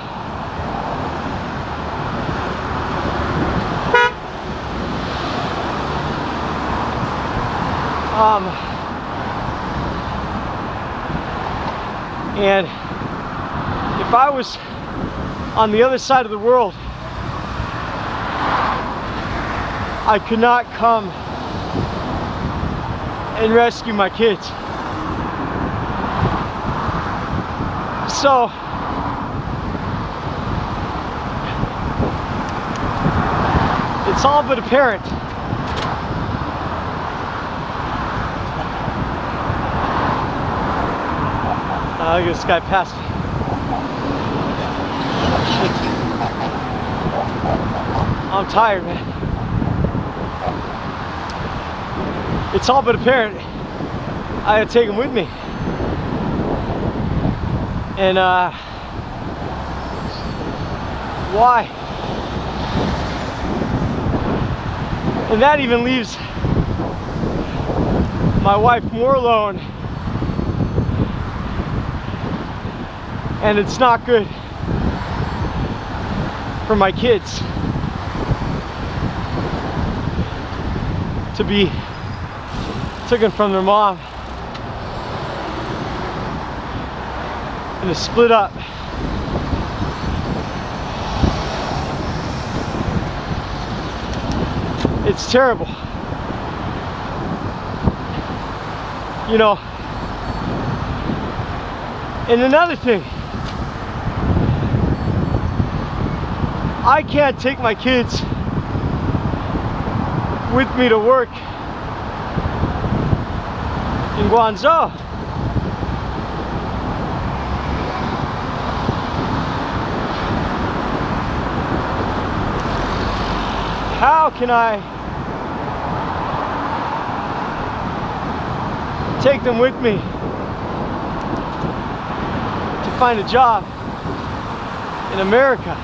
And if I was on the other side of the world, I could not come and rescue my kids. So it's all but apparent. Look at this guy passed me. I'm tired, man. It's all but apparent I had to take him with me. And why? And that even leaves my wife more alone. And it's not good for my kids to be taken from their mom and to split up. It's terrible. You know, and another thing, I can't take my kids with me to work in Guangzhou. How can I take them with me to find a job in America?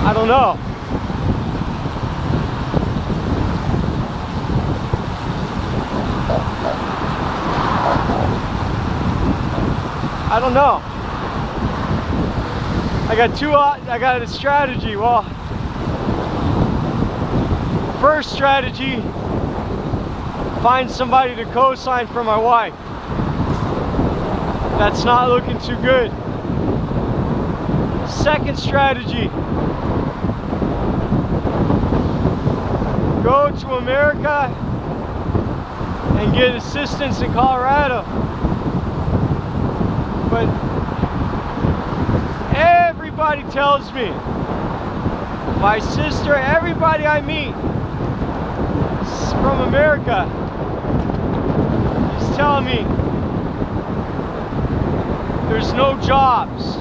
I don't know. I don't know. I got a strategy. Well, first strategy, find somebody to co-sign for my wife. That's not looking too good. Second strategy, go to America and get assistance in Colorado. But everybody tells me, my sister, everybody I meet from America is telling me there's no jobs.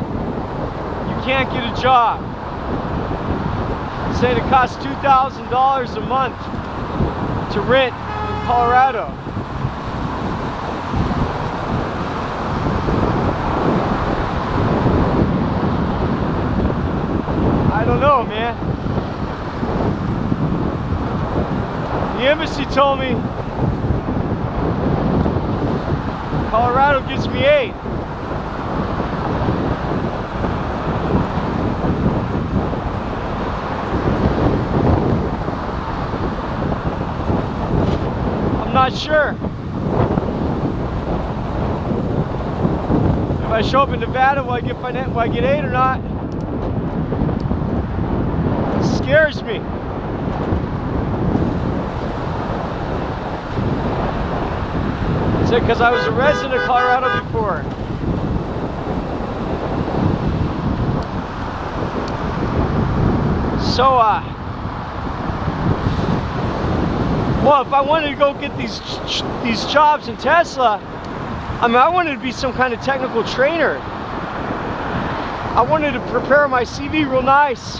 You can't get a job. Saying it costs $2,000 a month to rent in Colorado. I don't know, man. The embassy told me Colorado gives me aid. I'm not sure. If I show up in Nevada, will I get aid or not? Scares me. Is it because I was a resident of Colorado before? So, well, if I wanted to go get these jobs in Tesla, I mean, I wanted to be some kind of technical trainer. I wanted to prepare my CV real nice.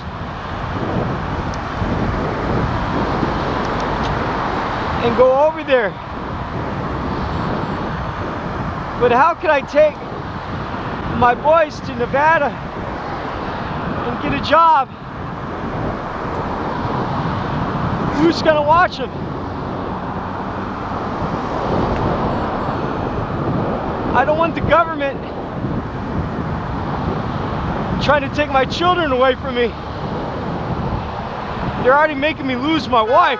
And go over there. But how could I take my boys to Nevada and get a job? Who's gonna watch them? I don't want the government trying to take my children away from me. They're already making me lose my wife.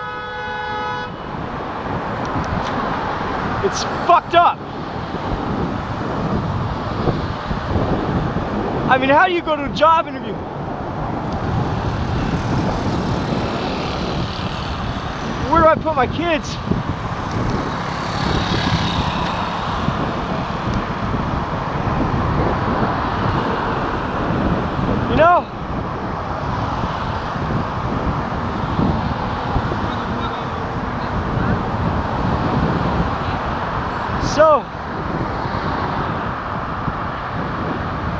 It's fucked up. I mean, how do you go to a job interview? Where do I put my kids? You know? So,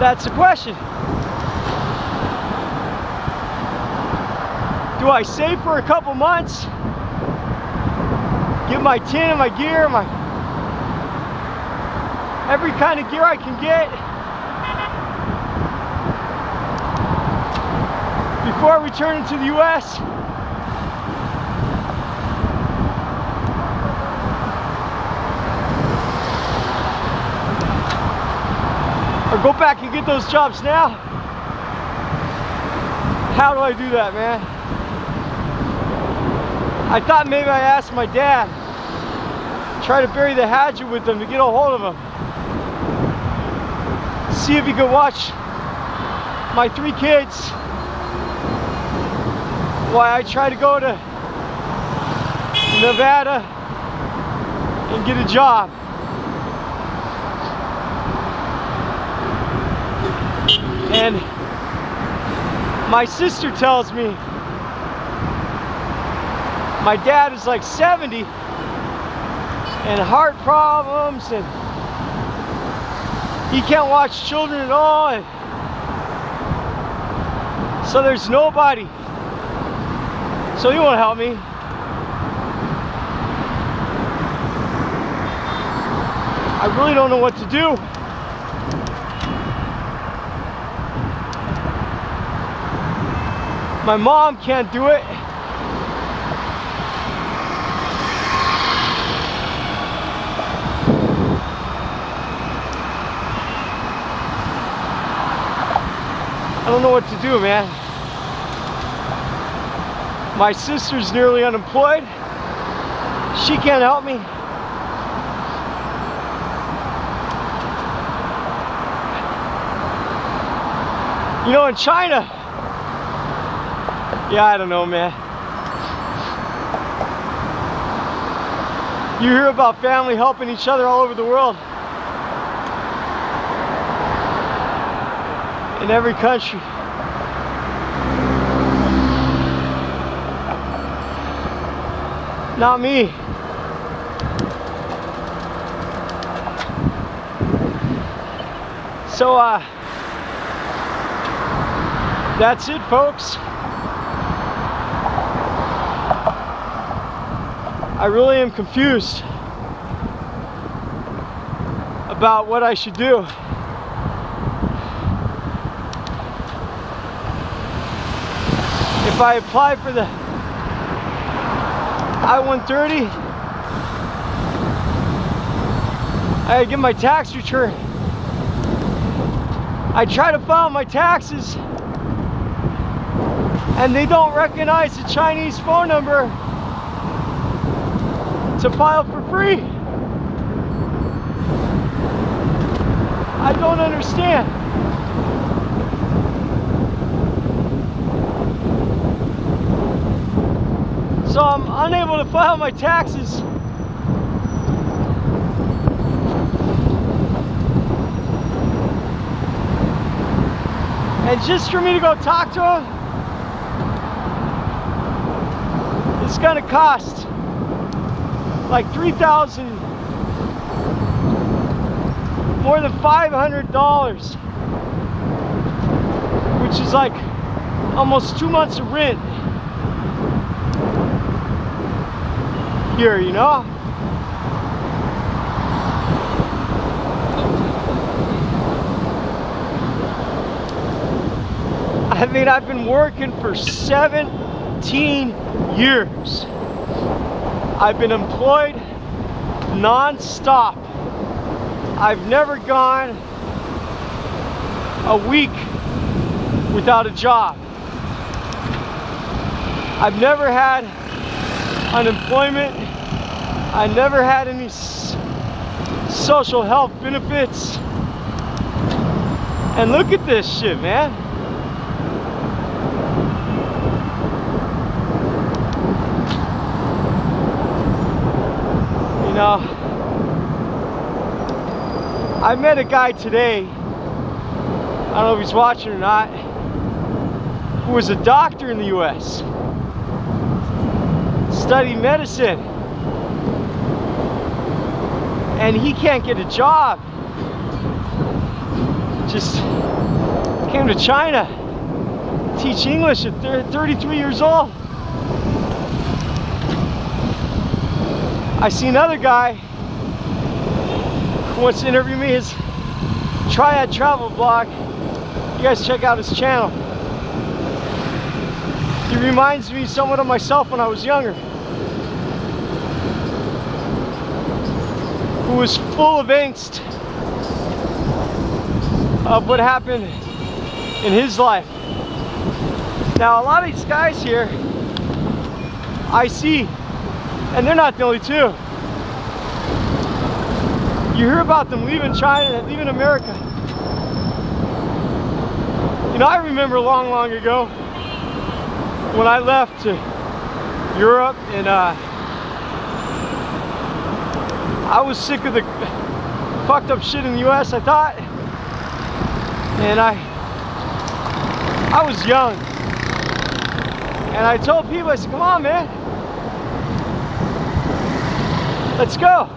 that's the question. Do I save for a couple months? Get my tin and my gear, every kind of gear I can get before I return into the US? Or go back and get those jobs now? How do I do that, man? I thought maybe I asked my dad, try to bury the hatchet with him to get a hold of him. See if he could watch my 3 kids while I try to go to Nevada and get a job. And my sister tells me my dad is like 70 and heart problems, and he can't watch children at all, and so there's nobody. So he won't help me. I really don't know what to do. My mom can't do it. I don't know what to do, man. My sister's nearly unemployed. She can't help me. You know, in China, yeah, I don't know, man. You hear about family helping each other all over the world. In every country. Not me. So, that's it, folks. I really am confused about what I should do. If I apply for the I-130, I gotta get my tax return. I try to file my taxes and they don't recognize the Chinese phone number to file for free. I don't understand. So I'm unable to file my taxes. And just for me to go talk to him, it's gonna cost like $3,000, more than $500, which is like almost 2 months of rent here, you know? I mean, I've been working for 17 years. I've been employed non-stop. I've never gone a week without a job. I've never had unemployment. I never had any social health benefits. And look at this shit, man. You know, I met a guy today, I don't know if he's watching or not, who was a doctor in the US, studied medicine, and he can't get a job. Just came to China, teach English at 33 years old. I see another guy who wants to interview me, his Triad travel blog. You guys check out his channel. He reminds me somewhat of myself when I was younger, who was full of angst of what happened in his life. Now, a lot of these guys here I see, and they're not the only two. You hear about them leaving China, leaving America. You know, I remember long ago when I left to Europe, and I was sick of the fucked up shit in the US, I thought. And I was young. And I told people, I said, come on, man. Let's go.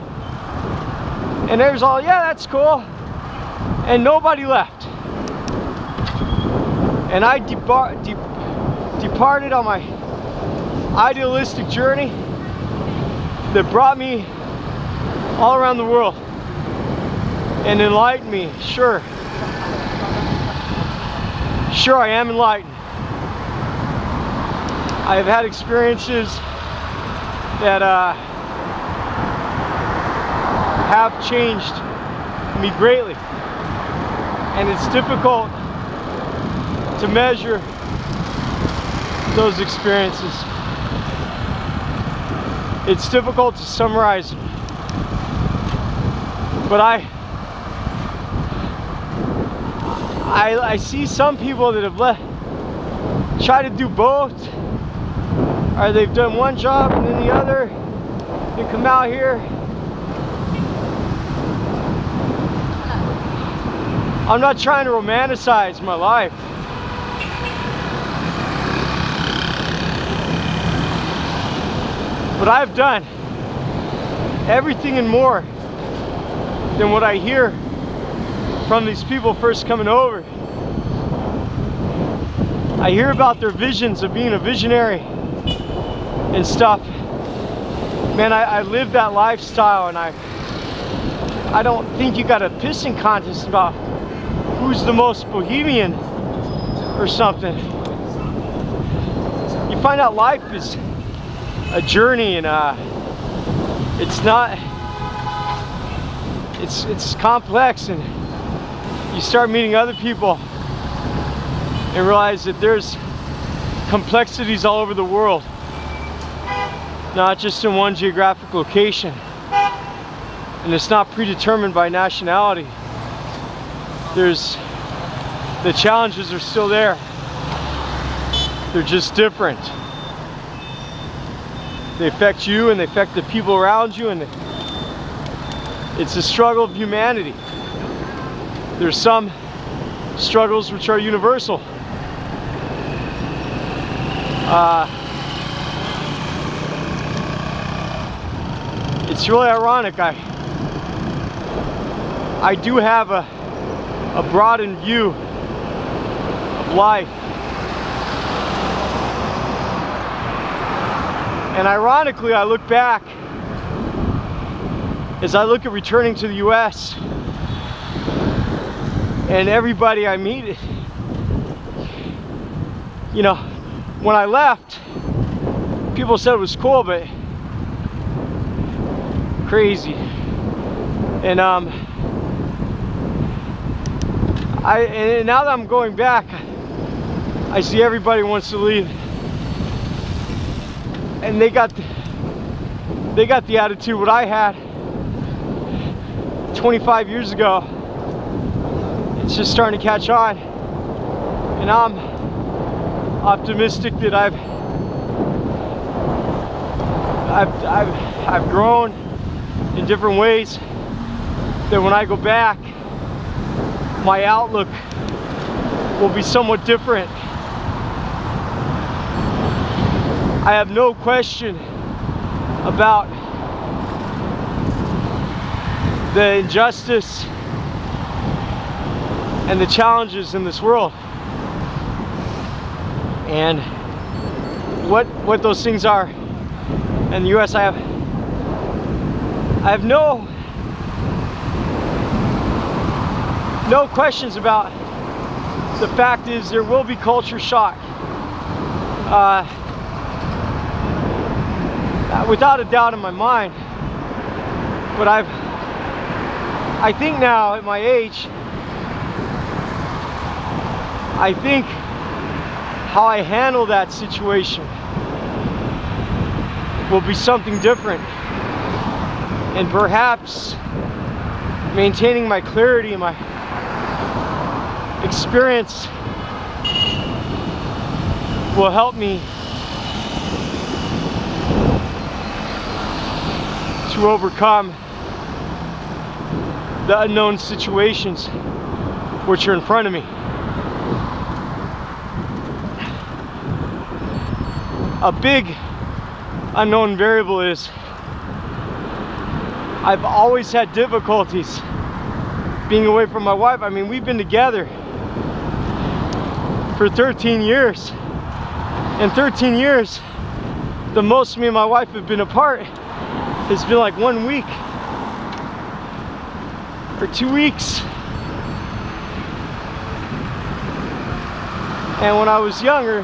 And they was all, yeah, that's cool. And nobody left. And I departed on my idealistic journey that brought me all around the world and enlightened me. Sure, I am enlightened. I have had experiences that have changed me greatly, and it's difficult to measure those experiences. It's difficult to summarize them. But I see some people that have tried to do both, or they've done one job and then the other, and come out here. I'm not trying to romanticize my life. But I've done everything and more than what I hear from these people first coming over. I hear about their visions of being a visionary and stuff. Man, I live that lifestyle, and I don't think you got a pissing contest about who's the most bohemian or something. You find out life is a journey, and it's not, it's complex, and you start meeting other people and realize that there's complexities all over the world, not just in one geographic location, and it's not predetermined by nationality. There's, the challenges are still there, they're just different. They affect you, and they affect the people around you, and it's a struggle of humanity. There's some struggles which are universal. It's really ironic. I do have a broadened view of life. And ironically, I look back, as I look at returning to the US, and everybody I meet, you know, when I left, people said it was cool, but crazy. And And now that I'm going back, I see everybody wants to leave, and they got the attitude what I had 25 years ago. It's just starting to catch on, and I'm optimistic that I've grown in different ways, that when I go back, my outlook will be somewhat different. I have no question about the injustice and the challenges in this world, and what those things are. In the US, I have no questions about. The fact is, there will be culture shock, without a doubt in my mind. But I think now at my age, I think how I handle that situation will be something different, and perhaps maintaining my clarity and my experience will help me to overcome the unknown situations which are in front of me. A big unknown variable is I've always had difficulties being away from my wife. I mean, we've been together for 13 years. In 13 years, the most me and my wife have been apart has been like 1 week or 2 weeks. And when I was younger,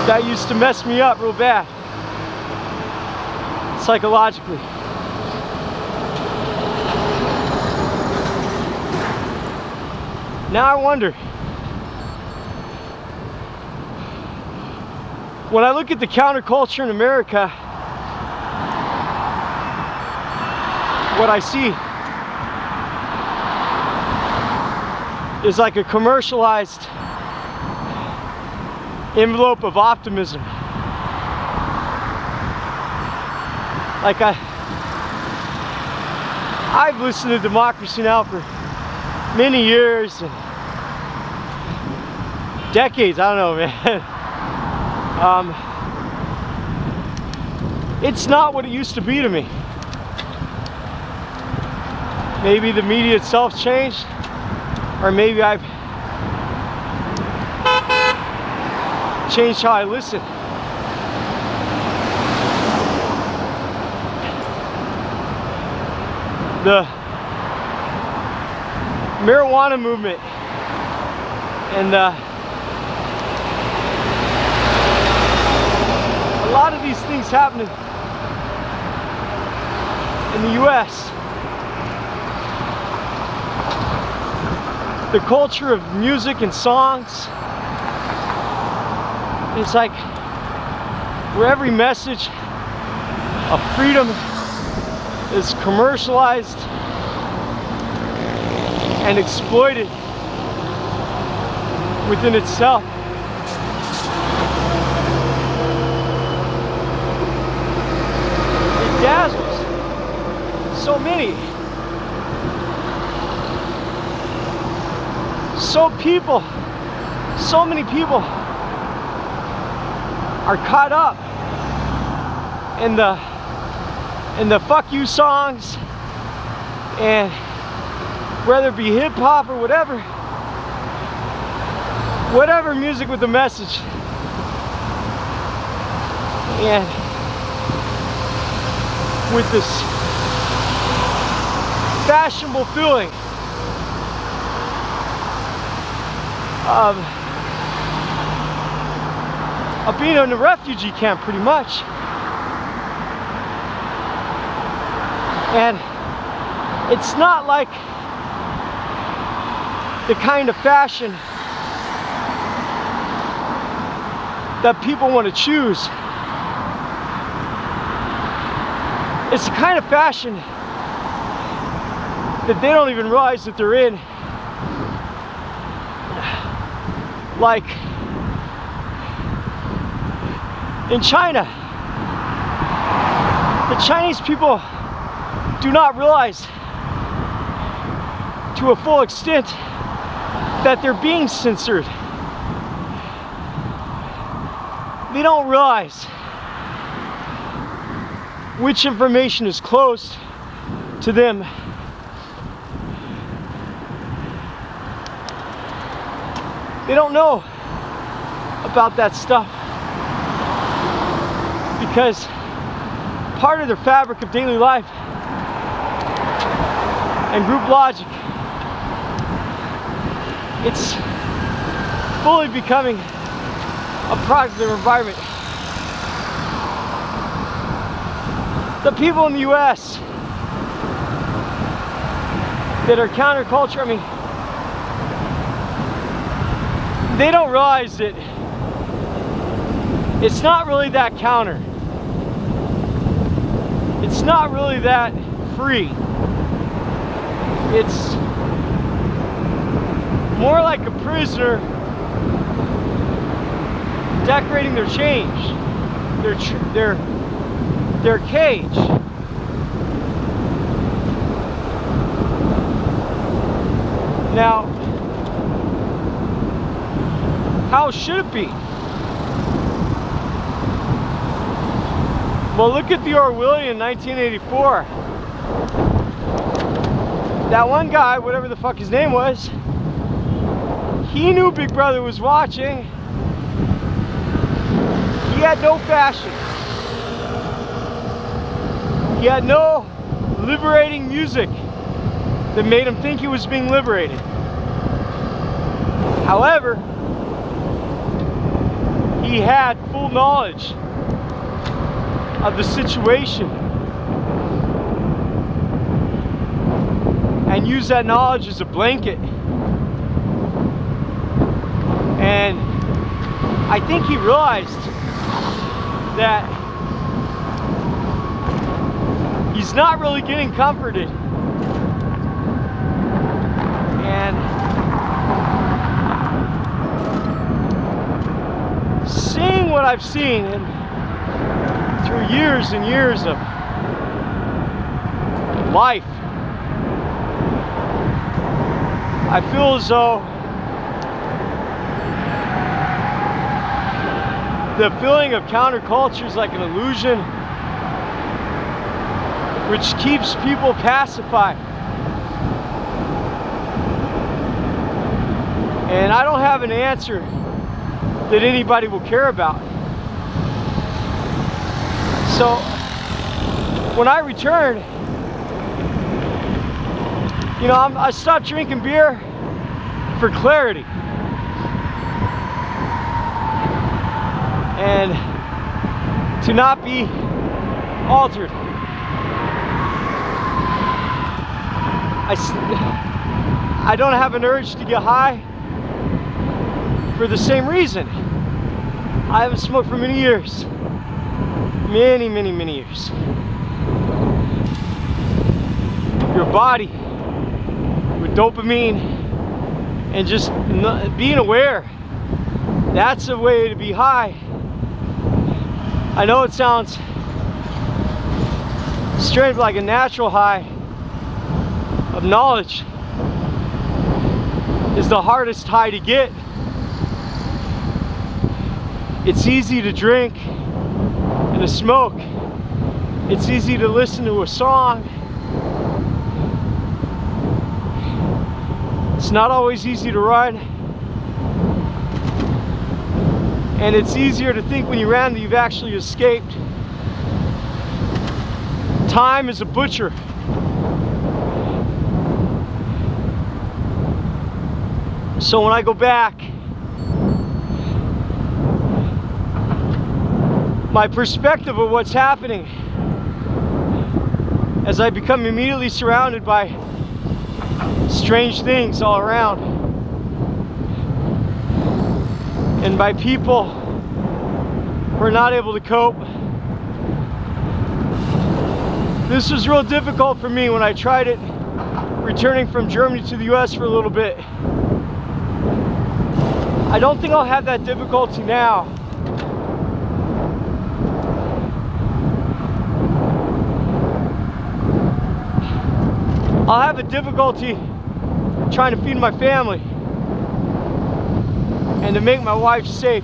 that used to mess me up real bad, psychologically. Now I wonder, when I look at the counterculture in America, what I see is like a commercialized envelope of optimism. Like I've listened to Democracy Now! For many years and decades, I don't know, man. It's not what it used to be to me. Maybe the media itself changed, or maybe I've changed how I listen. The marijuana movement and a lot of these things happening in the US. The culture of music and songs, it's like where every message of freedom is commercialized and exploited within itself. It dazzles so many. So many people are caught up in the fuck you songs, and whether it be hip hop or whatever music with a message, and with this fashionable feeling of being in a refugee camp, pretty much. And It's not like the kind of fashion that people want to choose. It's the kind of fashion that they don't even realize that they're in. Like in China, the Chinese people do not realize to a full extent that they're being censored. They don't realize which information is closed to them. They don't know about that stuff because part of their fabric of daily life and group logic, it's fully becoming a product of their environment. The people in the US that are counterculture, I mean, they don't realize that it's not really that counter. It's not really that free. It's more like a prisoner decorating their cage, their cage. Now, how should it be? Well, look at the Orwellian 1984. That one guy, whatever the fuck his name was, he knew Big Brother was watching. He had no fashion. He had no liberating music that made him think he was being liberated. However, he had full knowledge of the situation and used that knowledge as a blanket. And I think he realized that he's not really getting comforted. And seeing what I've seen through years and years of life, I feel as though the feeling of counterculture is like an illusion which keeps people pacified. And I don't have an answer that anybody will care about. So when I returned, you know, I stopped drinking beer for clarity and to not be altered. I don't have an urge to get high for the same reason. I haven't smoked for many years. Many years. Your body with dopamine and just being aware, that's a way to be high. I know it sounds strange, like a natural high of knowledge is the hardest high to get. It's easy to drink and to smoke. It's easy to listen to a song. It's not always easy to run. And it's easier to think when you ran that you've actually escaped. Time is a butcher. So when I go back, my perspective of what's happening as I become immediately surrounded by strange things all around, and by people who are not able to cope. This was real difficult for me when I tried it returning from Germany to the US for a little bit. I don't think I'll have that difficulty now. I'll have a difficulty trying to feed my family and to make my wife safe.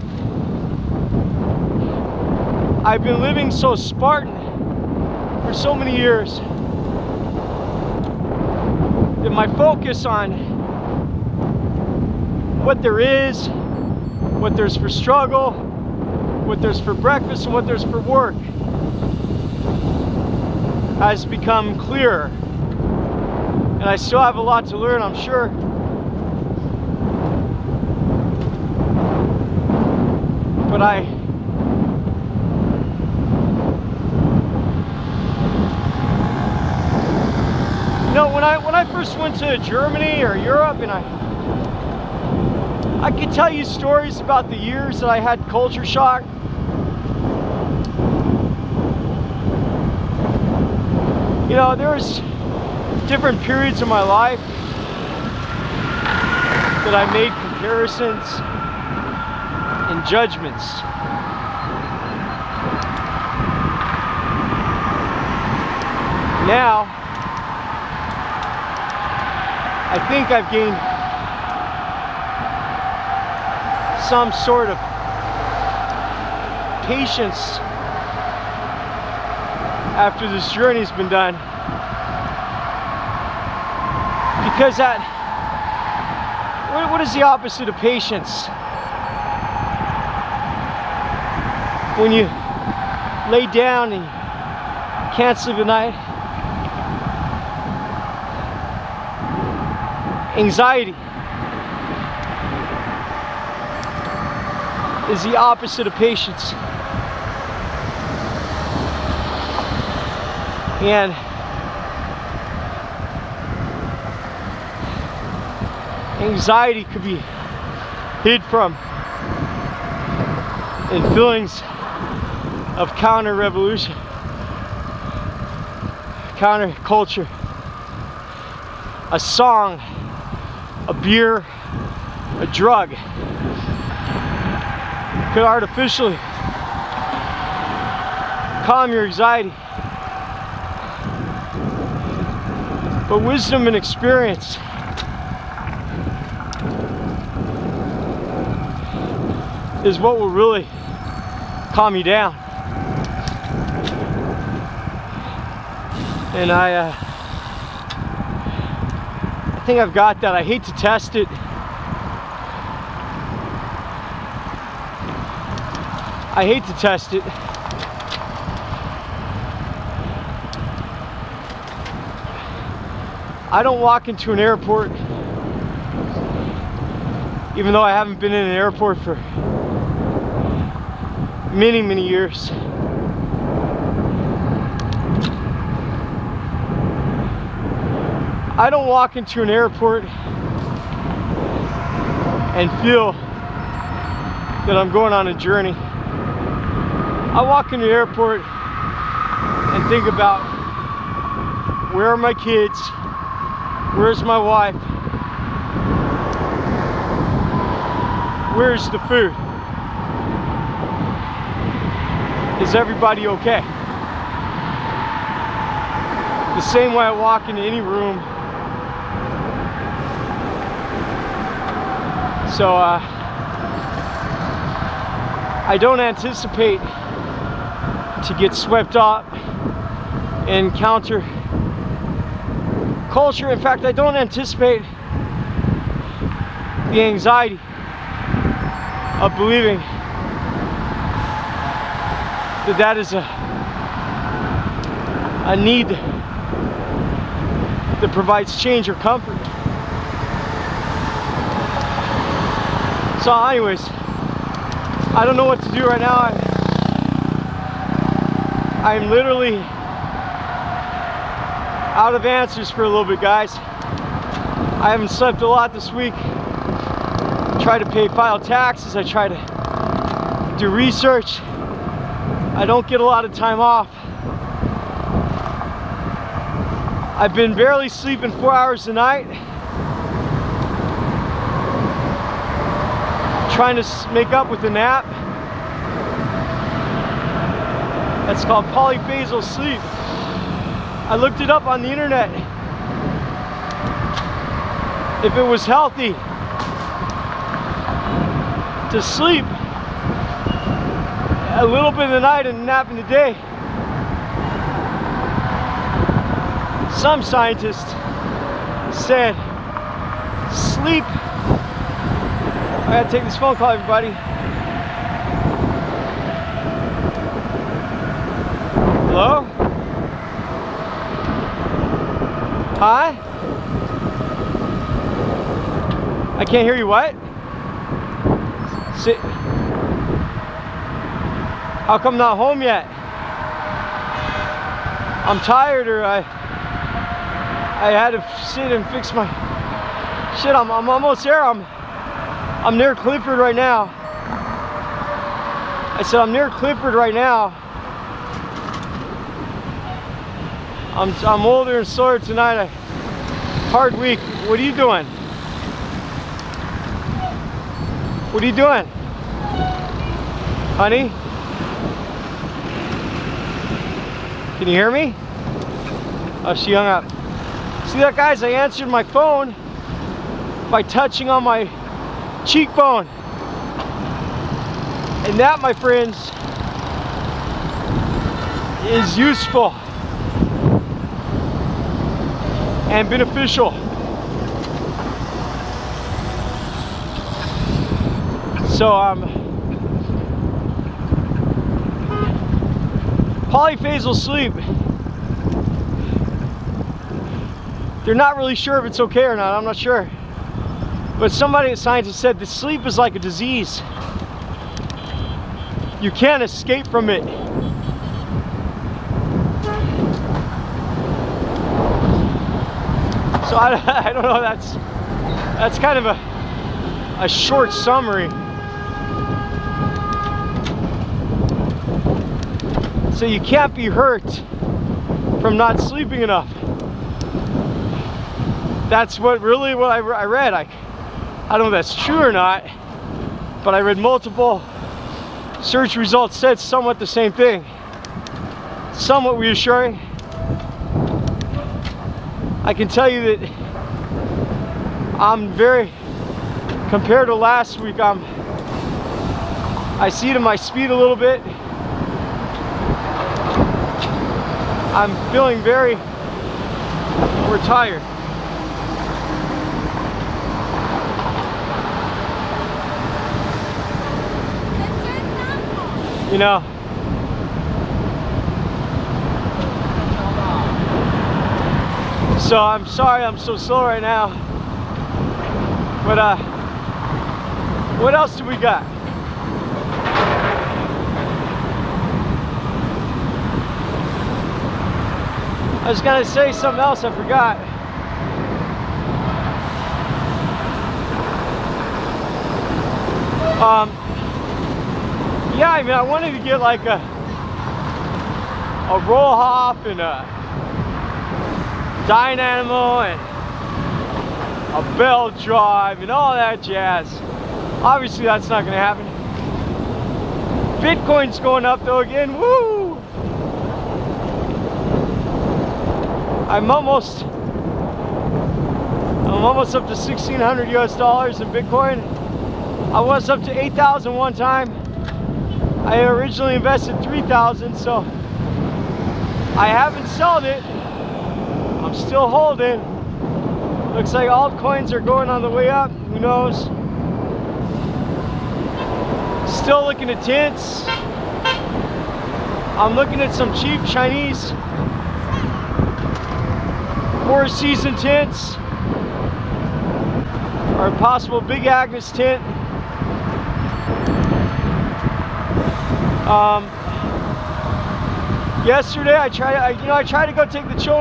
I've been living so Spartan for so many years that my focus on what there is, what there's for struggle, what there's for breakfast, and what there's for work has become clearer. And I still have a lot to learn, I'm sure. But you know, when I first went to Germany or Europe, and I could tell you stories about the years that I had culture shock. You know, there's different periods of my life that I made comparisons and judgments. Now, I think I've gained some sort of patience after this journey's been done. Because what is the opposite of patience? When you lay down and can't sleep at night? Anxiety is the opposite of patience. And anxiety could be hid from in feelings of counter-revolution, counter-culture, a song, a beer, a drug could artificially calm your anxiety. But wisdom and experience is what will really calm you down. And I think I've got that. I hate to test it. I hate to test it. I don't walk into an airport, even though I haven't been in an airport for many, many years. I don't walk into an airport and feel that I'm going on a journey. I walk into the airport and think about, where are my kids? Where's my wife? Where's the food? Is everybody okay? The same way I walk into any room. So I don't anticipate to get swept up in counter culture. In fact, I don't anticipate the anxiety of believing that that is a need that provides change or comfort. So anyways, I don't know what to do right now. I'm literally out of answers for a little bit, guys. I haven't slept a lot this week. I try to file taxes. I try to do research. I don't get a lot of time off. I've been barely sleeping 4 hours a night. Trying to make up with a nap. That's called polyphasal sleep. I looked it up on the internet. If it was healthy to sleep a little bit in the night and nap in the day, some scientists said sleep. I gotta take this phone call, everybody. Hello? Hi? I can't hear you. What? Sit. How come not home yet? I'm tired, or I had to sit and fix my shit. I'm almost there. I'm near Clifford right now. I said I'm near Clifford right now. I'm older and sore tonight. Hard week. What are you doing? What are you doing? Honey? Can you hear me? Oh, she hung up. See that, guys? I answered my phone by touching on my cheekbone. And that, my friends, is useful and beneficial. So polyphasal sleep, they're not really sure if it's okay or not. I'm not sure. But somebody, a scientist, said that sleep is like a disease. You can't escape from it. So I don't know, that's kind of a short summary. So you can't be hurt from not sleeping enough. That's what I read. I don't know if that's true or not, but I read multiple search results said somewhat the same thing. Somewhat reassuring. I can tell you that I'm compared to last week, I see to my speed a little bit. I'm feeling very tired. You know, so I'm sorry I'm so slow right now, but what else do we got? I was gonna say something else, I forgot. Yeah, I mean, I wanted to get like a rohloff and a dynamo and a belt drive and all that jazz. Obviously that's not gonna happen. Bitcoin's going up though again, woo! I'm almost up to 1,600 US dollars in Bitcoin. I was up to 8,000 one time. I originally invested 3,000, so I haven't sold it. I'm still holding. Looks like altcoins are going on the way up. Who knows? Still looking at tints. I'm looking at some cheap Chinese 4-season tints, or a possible Big Agnes tint. Yesterday I tried to go take the children